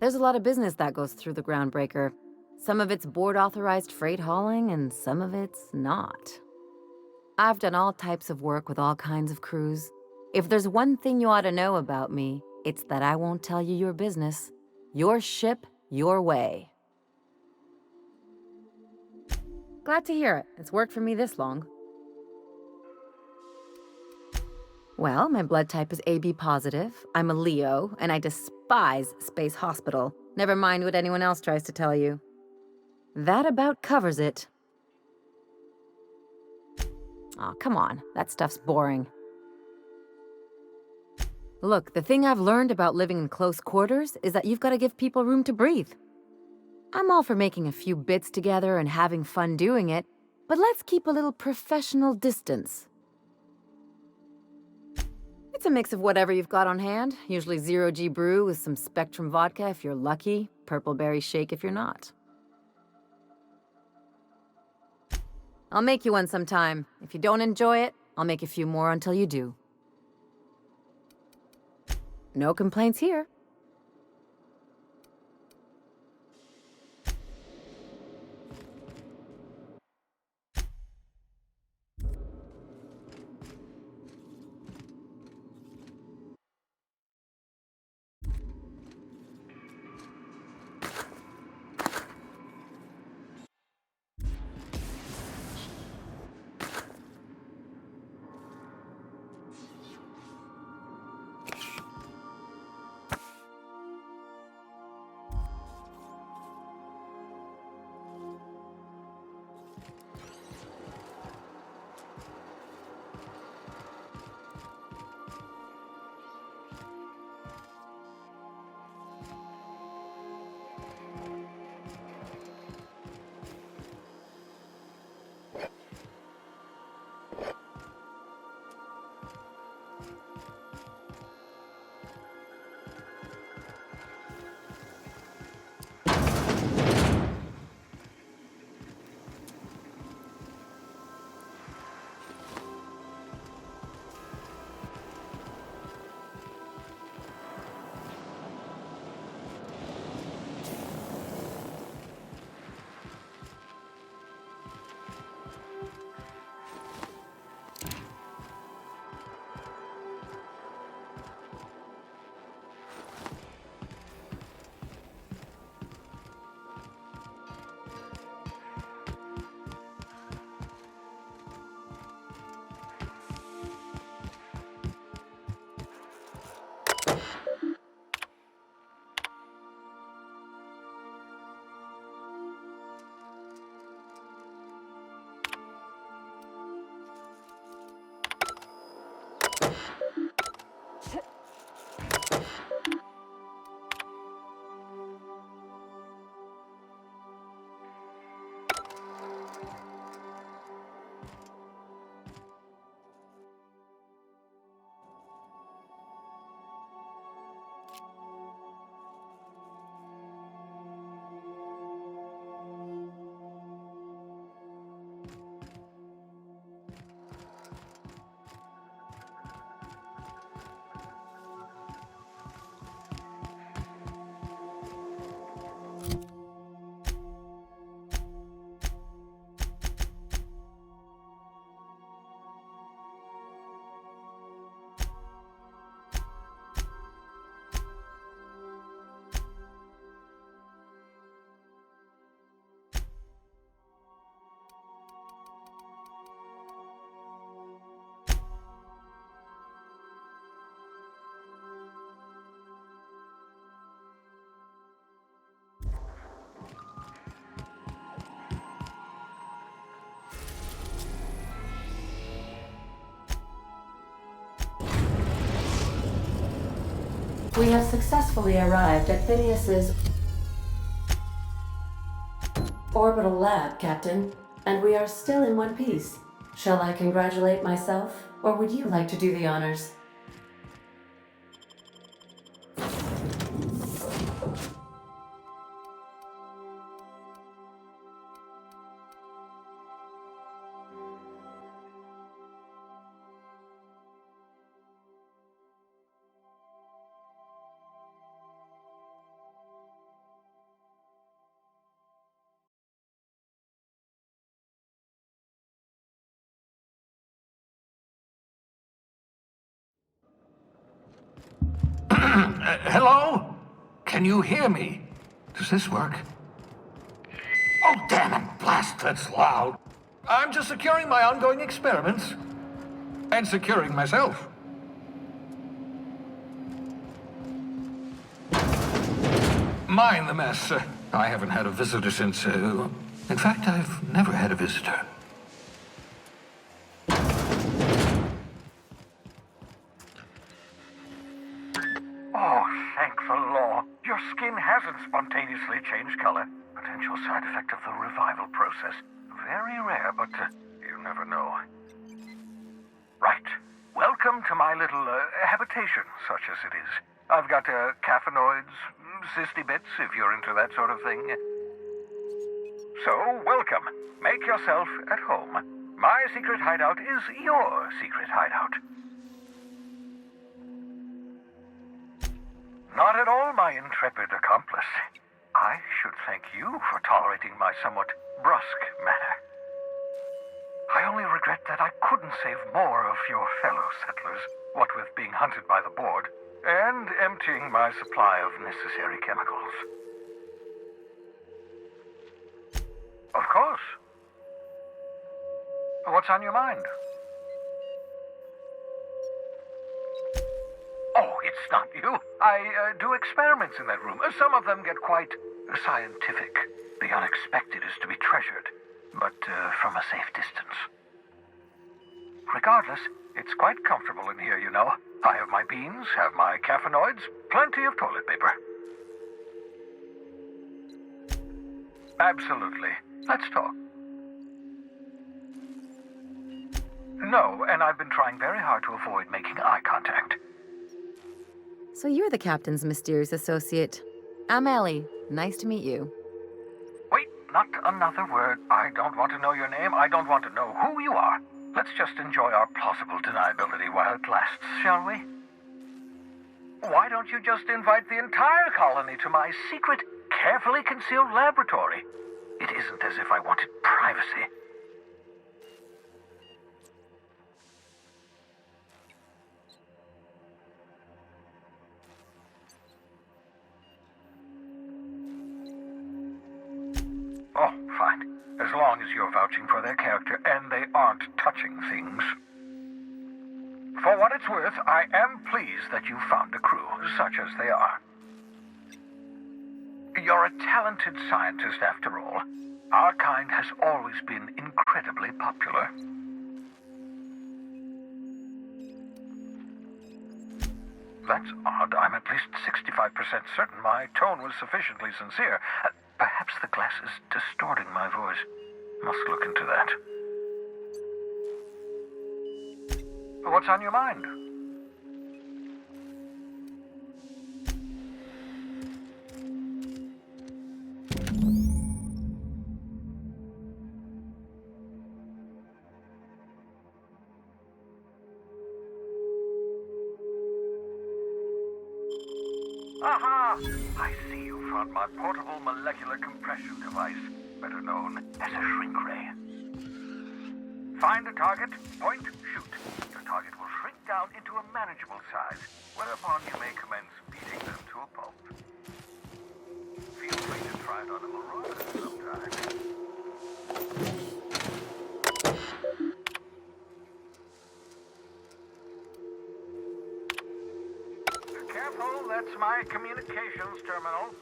Speaker 1: There's a lot of business that goes through the Groundbreaker. Some of it's board-authorized freight hauling, and some of it's not. I've done all types of work with all kinds of crews. If there's one thing you ought to know about me, it's that I won't tell you your business. Your ship, your way. Glad to hear it. It's worked for me this long. Well, my blood type is AB positive. I'm a Leo, and I despise Space Hospital. Never mind what anyone else tries to tell you. That about covers it. Aw, come on. That stuff's boring. Look, the thing I've learned about living in close quarters is that you've got to give people room to breathe. I'm all for making a few bits together and having fun doing it, but let's keep a little professional distance. It's a mix of whatever you've got on hand, usually zero-G brew with some Spectrum vodka if you're lucky, purple berry shake if you're not. I'll make you one sometime. If you don't enjoy it, I'll make a few more until you do. No complaints here.
Speaker 8: We have successfully arrived at Phineas's orbital lab, Captain, and we are still in one piece. Shall I congratulate myself, or would you like to do the honors?
Speaker 12: Hello? Can you hear me? Does this work? Oh, damn it! Blast, that's loud. I'm just securing my ongoing experiments. And securing myself. Mind the mess. I haven't had a visitor since, in fact, I've never had a visitor.
Speaker 18: Oh, thank the law. Your skin hasn't spontaneously changed color. Potential side effect of the revival process. Very rare, but you never know. Right. Welcome to my little habitation, such as it is. I've got caffeinoids, cysty bits, if you're into that sort of thing. So, welcome. Make yourself at home. My secret hideout is your secret hideout. Not at all, my intrepid accomplice. I should thank you for tolerating my somewhat brusque manner. I only regret that I couldn't save more of your fellow settlers, what with being hunted by the board, and emptying my supply of necessary chemicals. Of course. What's on your mind? Oh, it's not you. I do experiments in that room. Some of them get quite scientific. The unexpected is to be treasured, but from a safe distance. Regardless, it's quite comfortable in here, you know. I have my beans, have my caffeinoids, plenty of toilet paper. Absolutely. Let's talk. No, and I've been trying very hard to avoid making eye contact.
Speaker 1: So you're the captain's mysterious associate. I'm Ellie. Nice to meet you.
Speaker 18: Wait, not another word. I don't want to know your name. I don't want to know who you are. Let's just enjoy our plausible deniability while it lasts, shall we? Why don't you just invite the entire colony to my secret, carefully concealed laboratory? It isn't as if I wanted privacy. Oh, fine. As long as you're vouching for their character and they aren't touching things. For what it's worth, I am pleased that you found a crew, such as they are. You're a talented scientist, after all. Our kind has always been incredibly popular. That's odd. I'm at least 65% certain my tone was sufficiently sincere. Perhaps the glass is distorting my voice. Must look into that. What's on your mind? Aha! I see you found my portable molecular compression device, better known as a shrink ray. Find a target, point, shoot. Your target will shrink down into a manageable size, whereupon you may commence beating them to a pulp. Feel free to try it on a marauder sometime. Careful, that's my communications terminal.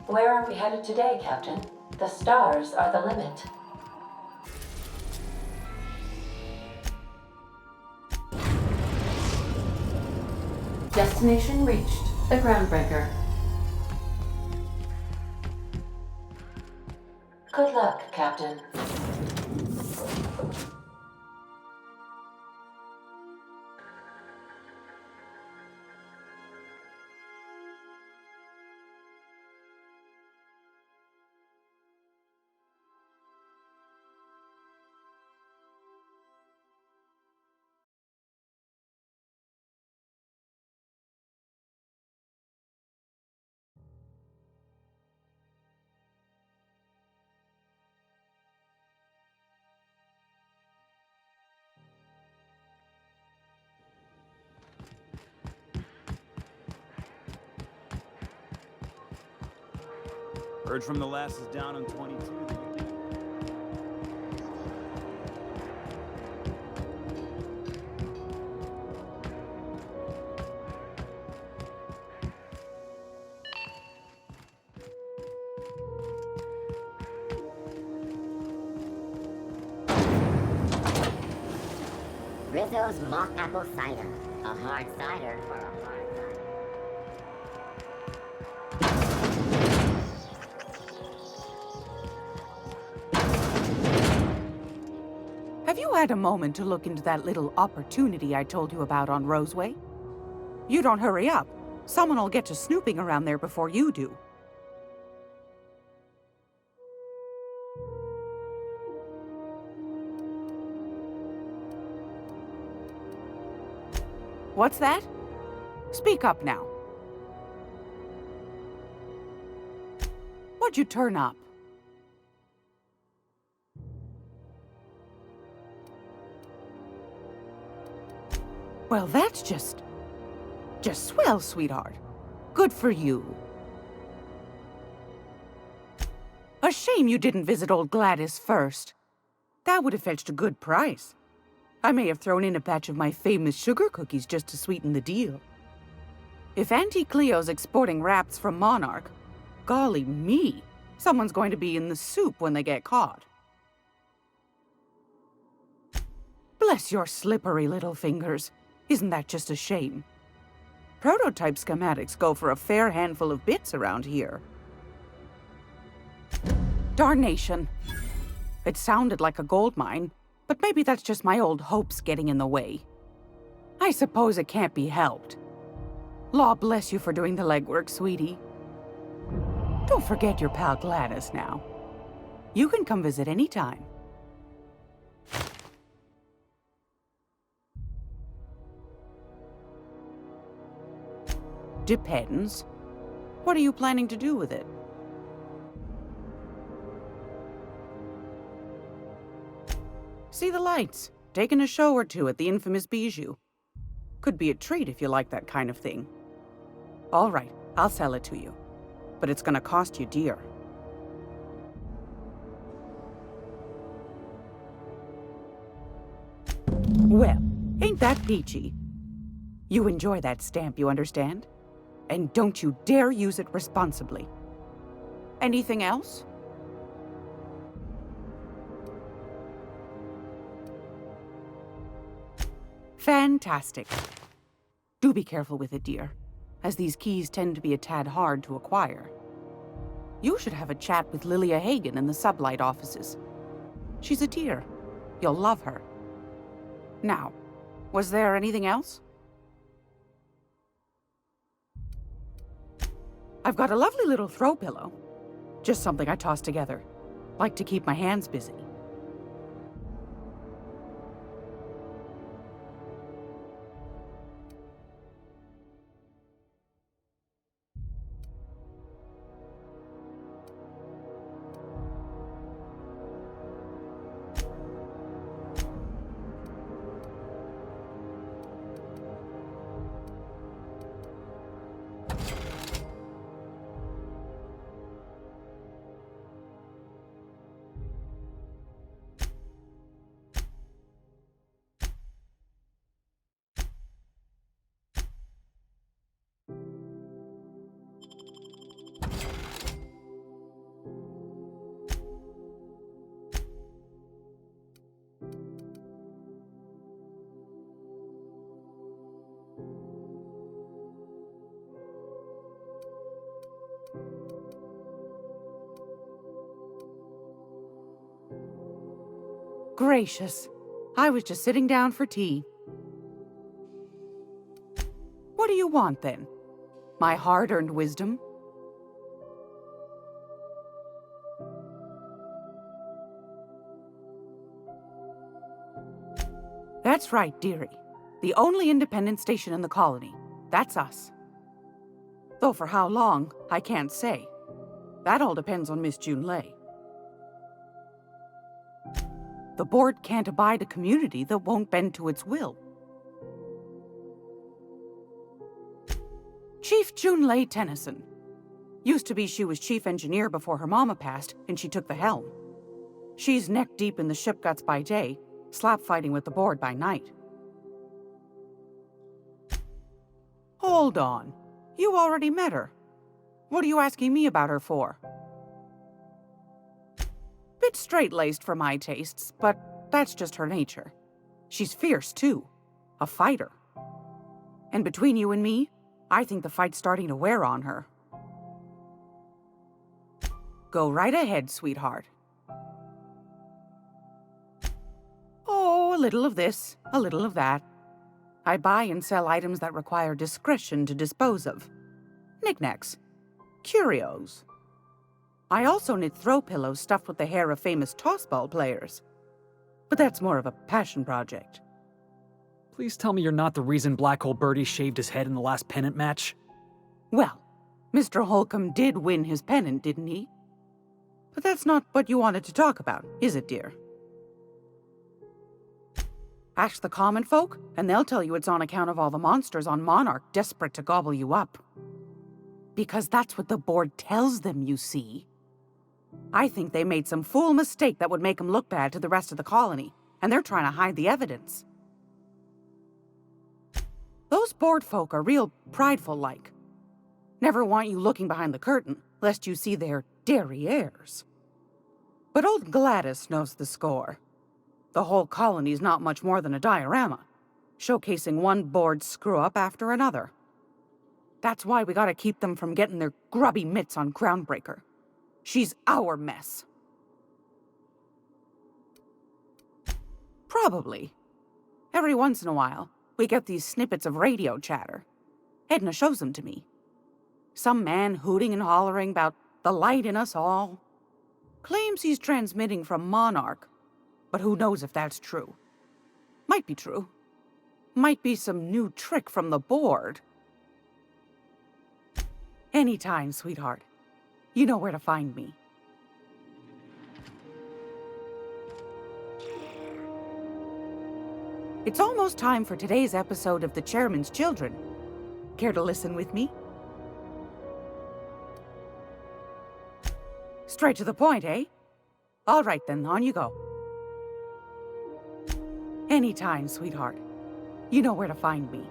Speaker 8: Where are we headed today, Captain? The stars are the limit. Destination reached. The Groundbreaker. Good luck, Captain.
Speaker 6: Heard from the lasses down on 22.
Speaker 3: Rizzo's mock apple cider. A hard cider for a hard cider.
Speaker 13: Have you had a moment to look into that little opportunity I told you about on Roseway? You don't hurry up. Someone will get to snooping around there before you do. What's that? Speak up now. What'd you turn up? Well, that's just swell, sweetheart. Good for you. A shame you didn't visit old Gladys first. That would have fetched a good price. I may have thrown in a batch of my famous sugar cookies just to sweeten the deal. If Auntie Cleo's exporting wraps from Monarch, golly me, someone's going to be in the soup when they get caught. Bless your slippery little fingers. Isn't that just a shame? Prototype schematics go for a fair handful of bits around here. Darnation. It sounded like a gold mine, but maybe that's just my old hopes getting in the way. I suppose it can't be helped. Law bless you for doing the legwork, sweetie. Don't forget your pal Gladys now. You can come visit anytime. Depends. What are you planning to do with it? See the lights. Taking a show or two at the infamous Bijou. Could be a treat if you like that kind of thing. All right, I'll sell it to you. But it's gonna cost you dear. Well, ain't that peachy? You enjoy that stamp, you understand? And don't you dare use it responsibly. Anything else? Fantastic. Do be careful with it, dear, as these keys tend to be a tad hard to acquire. You should have a chat with Lilia Hagen in the Sublight offices. She's a dear. You'll love her. Now, was there anything else? I've got a lovely little throw pillow. Just something I toss together. Like to keep my hands busy. gracious. I was just sitting down for tea. What do you want, then? My hard-earned wisdom? That's right, dearie. The only independent station in the colony. That's us. Though for how long, I can't say. That all depends on Miss Junlei. The board can't abide a community that won't bend to its will. Chief Junlei Tennyson. Used to be she was chief engineer before her mama passed, and she took the helm. She's neck-deep in the ship guts by day, slap-fighting with the board by night. Hold on. You already met her. What are you asking me about her for? Bit straight-laced for my tastes, but that's just her nature. She's fierce, too. A fighter. And between you and me, I think the fight's starting to wear on her. Go right ahead, sweetheart. Oh, a little of this, a little of that. I buy and sell items that require discretion to dispose of. Knickknacks. Curios. I also knit throw pillows stuffed with the hair of famous tossball players. But that's more of a passion project.
Speaker 7: Please tell me you're not the reason Black Hole Birdie shaved his head in the last pennant match.
Speaker 13: Well, Mr. Holcomb did win his pennant, didn't he? But that's not what you wanted to talk about, is it, dear? Ask the common folk, and they'll tell you it's on account of all the monsters on Monarch desperate to gobble you up. Because that's what the board tells them, you see. I think they made some fool mistake that would make them look bad to the rest of the colony, and they're trying to hide the evidence. Those board folk are real prideful-like. Never want you looking behind the curtain, lest you see their derrieres. But old Gladys knows the score. The whole colony's not much more than a diorama, showcasing one board screw-up after another. That's why we gotta keep them from getting their grubby mitts on Groundbreaker. She's our mess. Probably. Every once in a while, we get these snippets of radio chatter. Edna shows them to me. Some man hooting and hollering about the light in us all. Claims he's transmitting from Monarch, but who knows if that's true. Might be true. Might be some new trick from the board. Anytime, sweetheart. You know where to find me. It's almost time for today's episode of The Chairman's Children. Care to listen with me? Straight to the point, eh? All right then, on you go. Anytime, sweetheart. You know where to find me.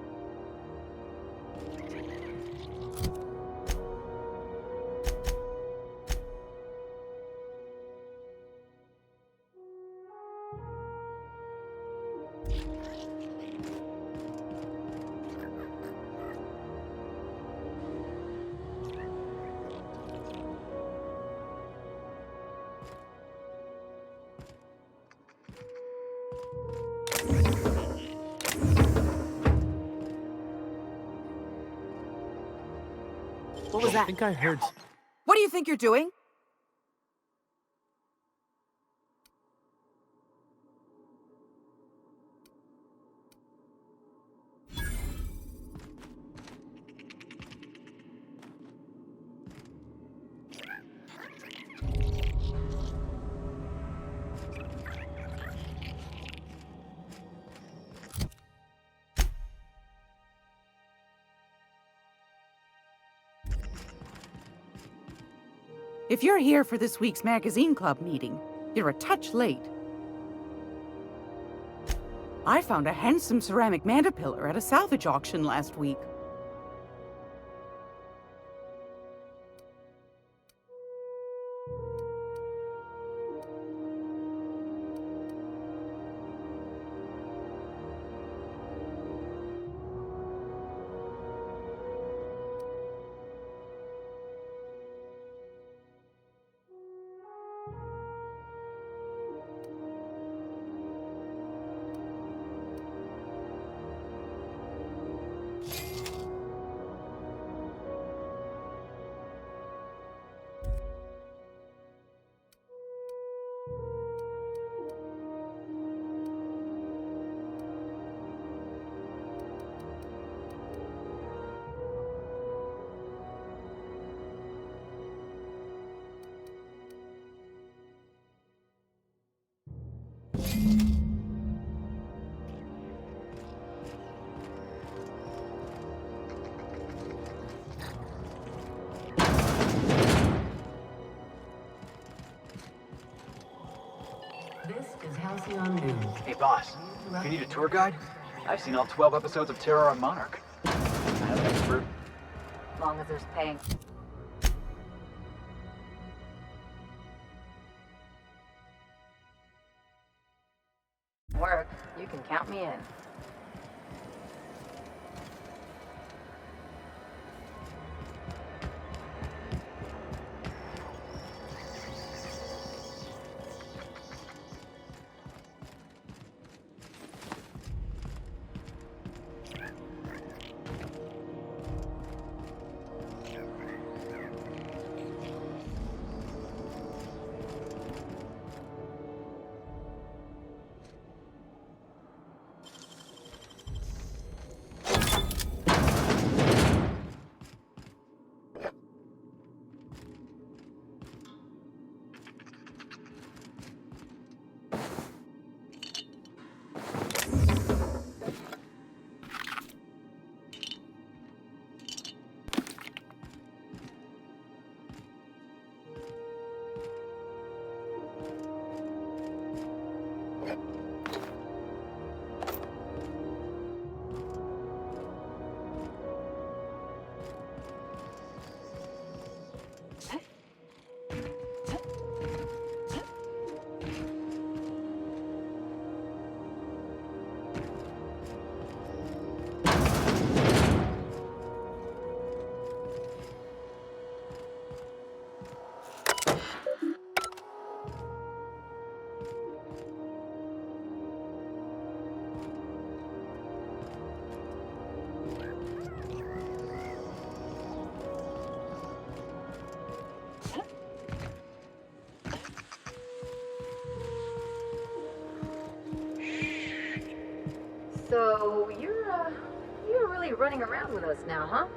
Speaker 20: What was that?
Speaker 16: I think I heard...
Speaker 20: What do you think you're doing?
Speaker 13: If you're here for this week's Magazine Club meeting, you're a touch late. I found a handsome ceramic mandapillar at a salvage auction last week.
Speaker 11: This is Halcyon News.
Speaker 17: Hey, boss. If you need a tour guide, I've seen all 12 episodes of Terror on Monarch. I'm an expert.
Speaker 1: As long as there's pay. Work, you can count me in. So, you're really running around with us now, huh?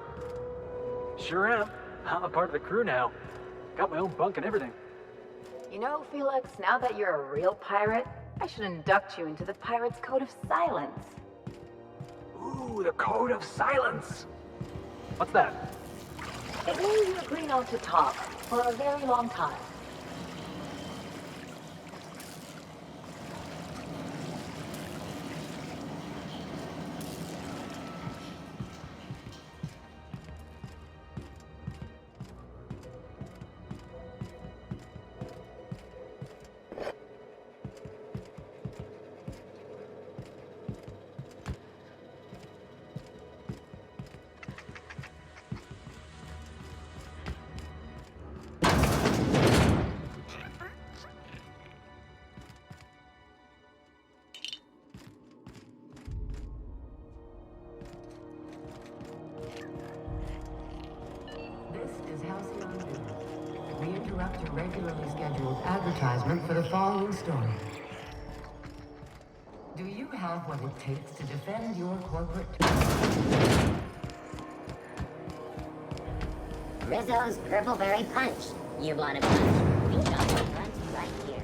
Speaker 17: Sure am. I'm a part of the crew now. Got my own bunk and everything.
Speaker 1: You know, Felix, now that you're a real pirate, I should induct you into the Pirates' Code of Silence.
Speaker 17: Ooh, the Code of Silence! What's that?
Speaker 1: It means you agree not to talk for a very long time.
Speaker 11: We interrupt your regularly scheduled advertisement for the following story. Do you have what it takes to defend your corporate...
Speaker 3: Rizzo's Purpleberry Punch. You want a punch? We got the punch right here.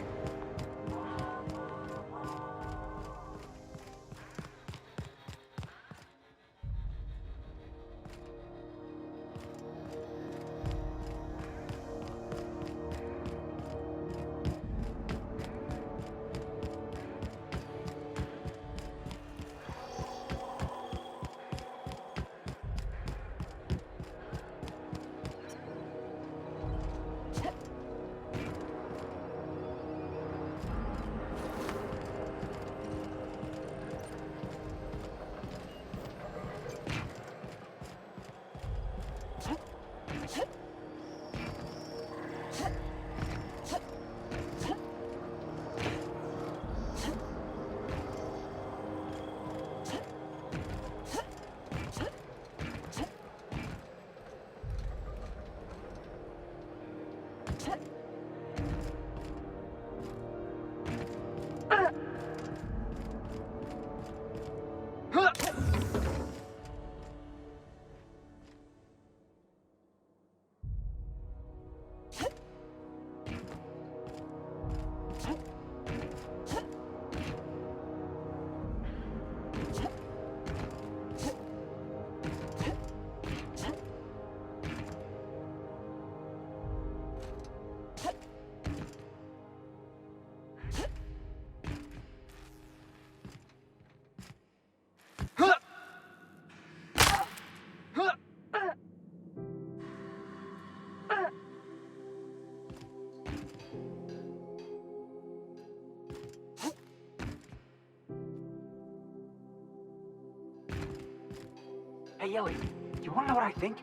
Speaker 17: Hey, Ellie, you wanna know what I think?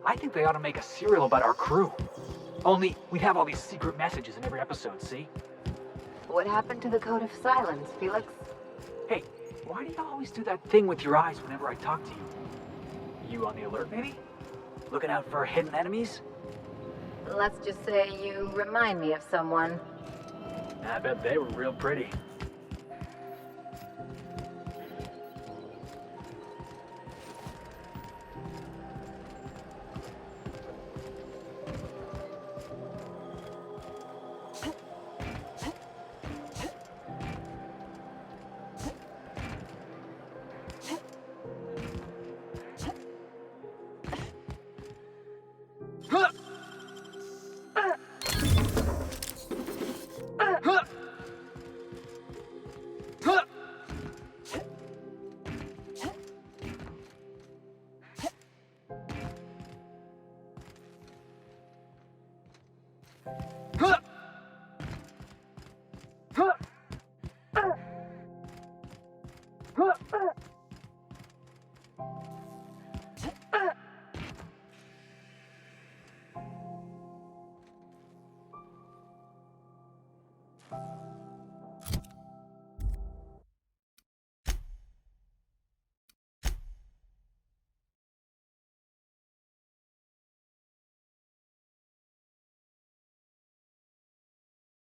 Speaker 17: I think they ought to make a serial about our crew. Only, we'd have all these secret messages in every episode, see?
Speaker 1: What happened to the Code of Silence, Felix?
Speaker 17: Hey, why do you always do that thing with your eyes whenever I talk to you? You on the alert, maybe? Looking out for hidden enemies?
Speaker 1: Let's just say you remind me of someone.
Speaker 17: I bet they were real pretty.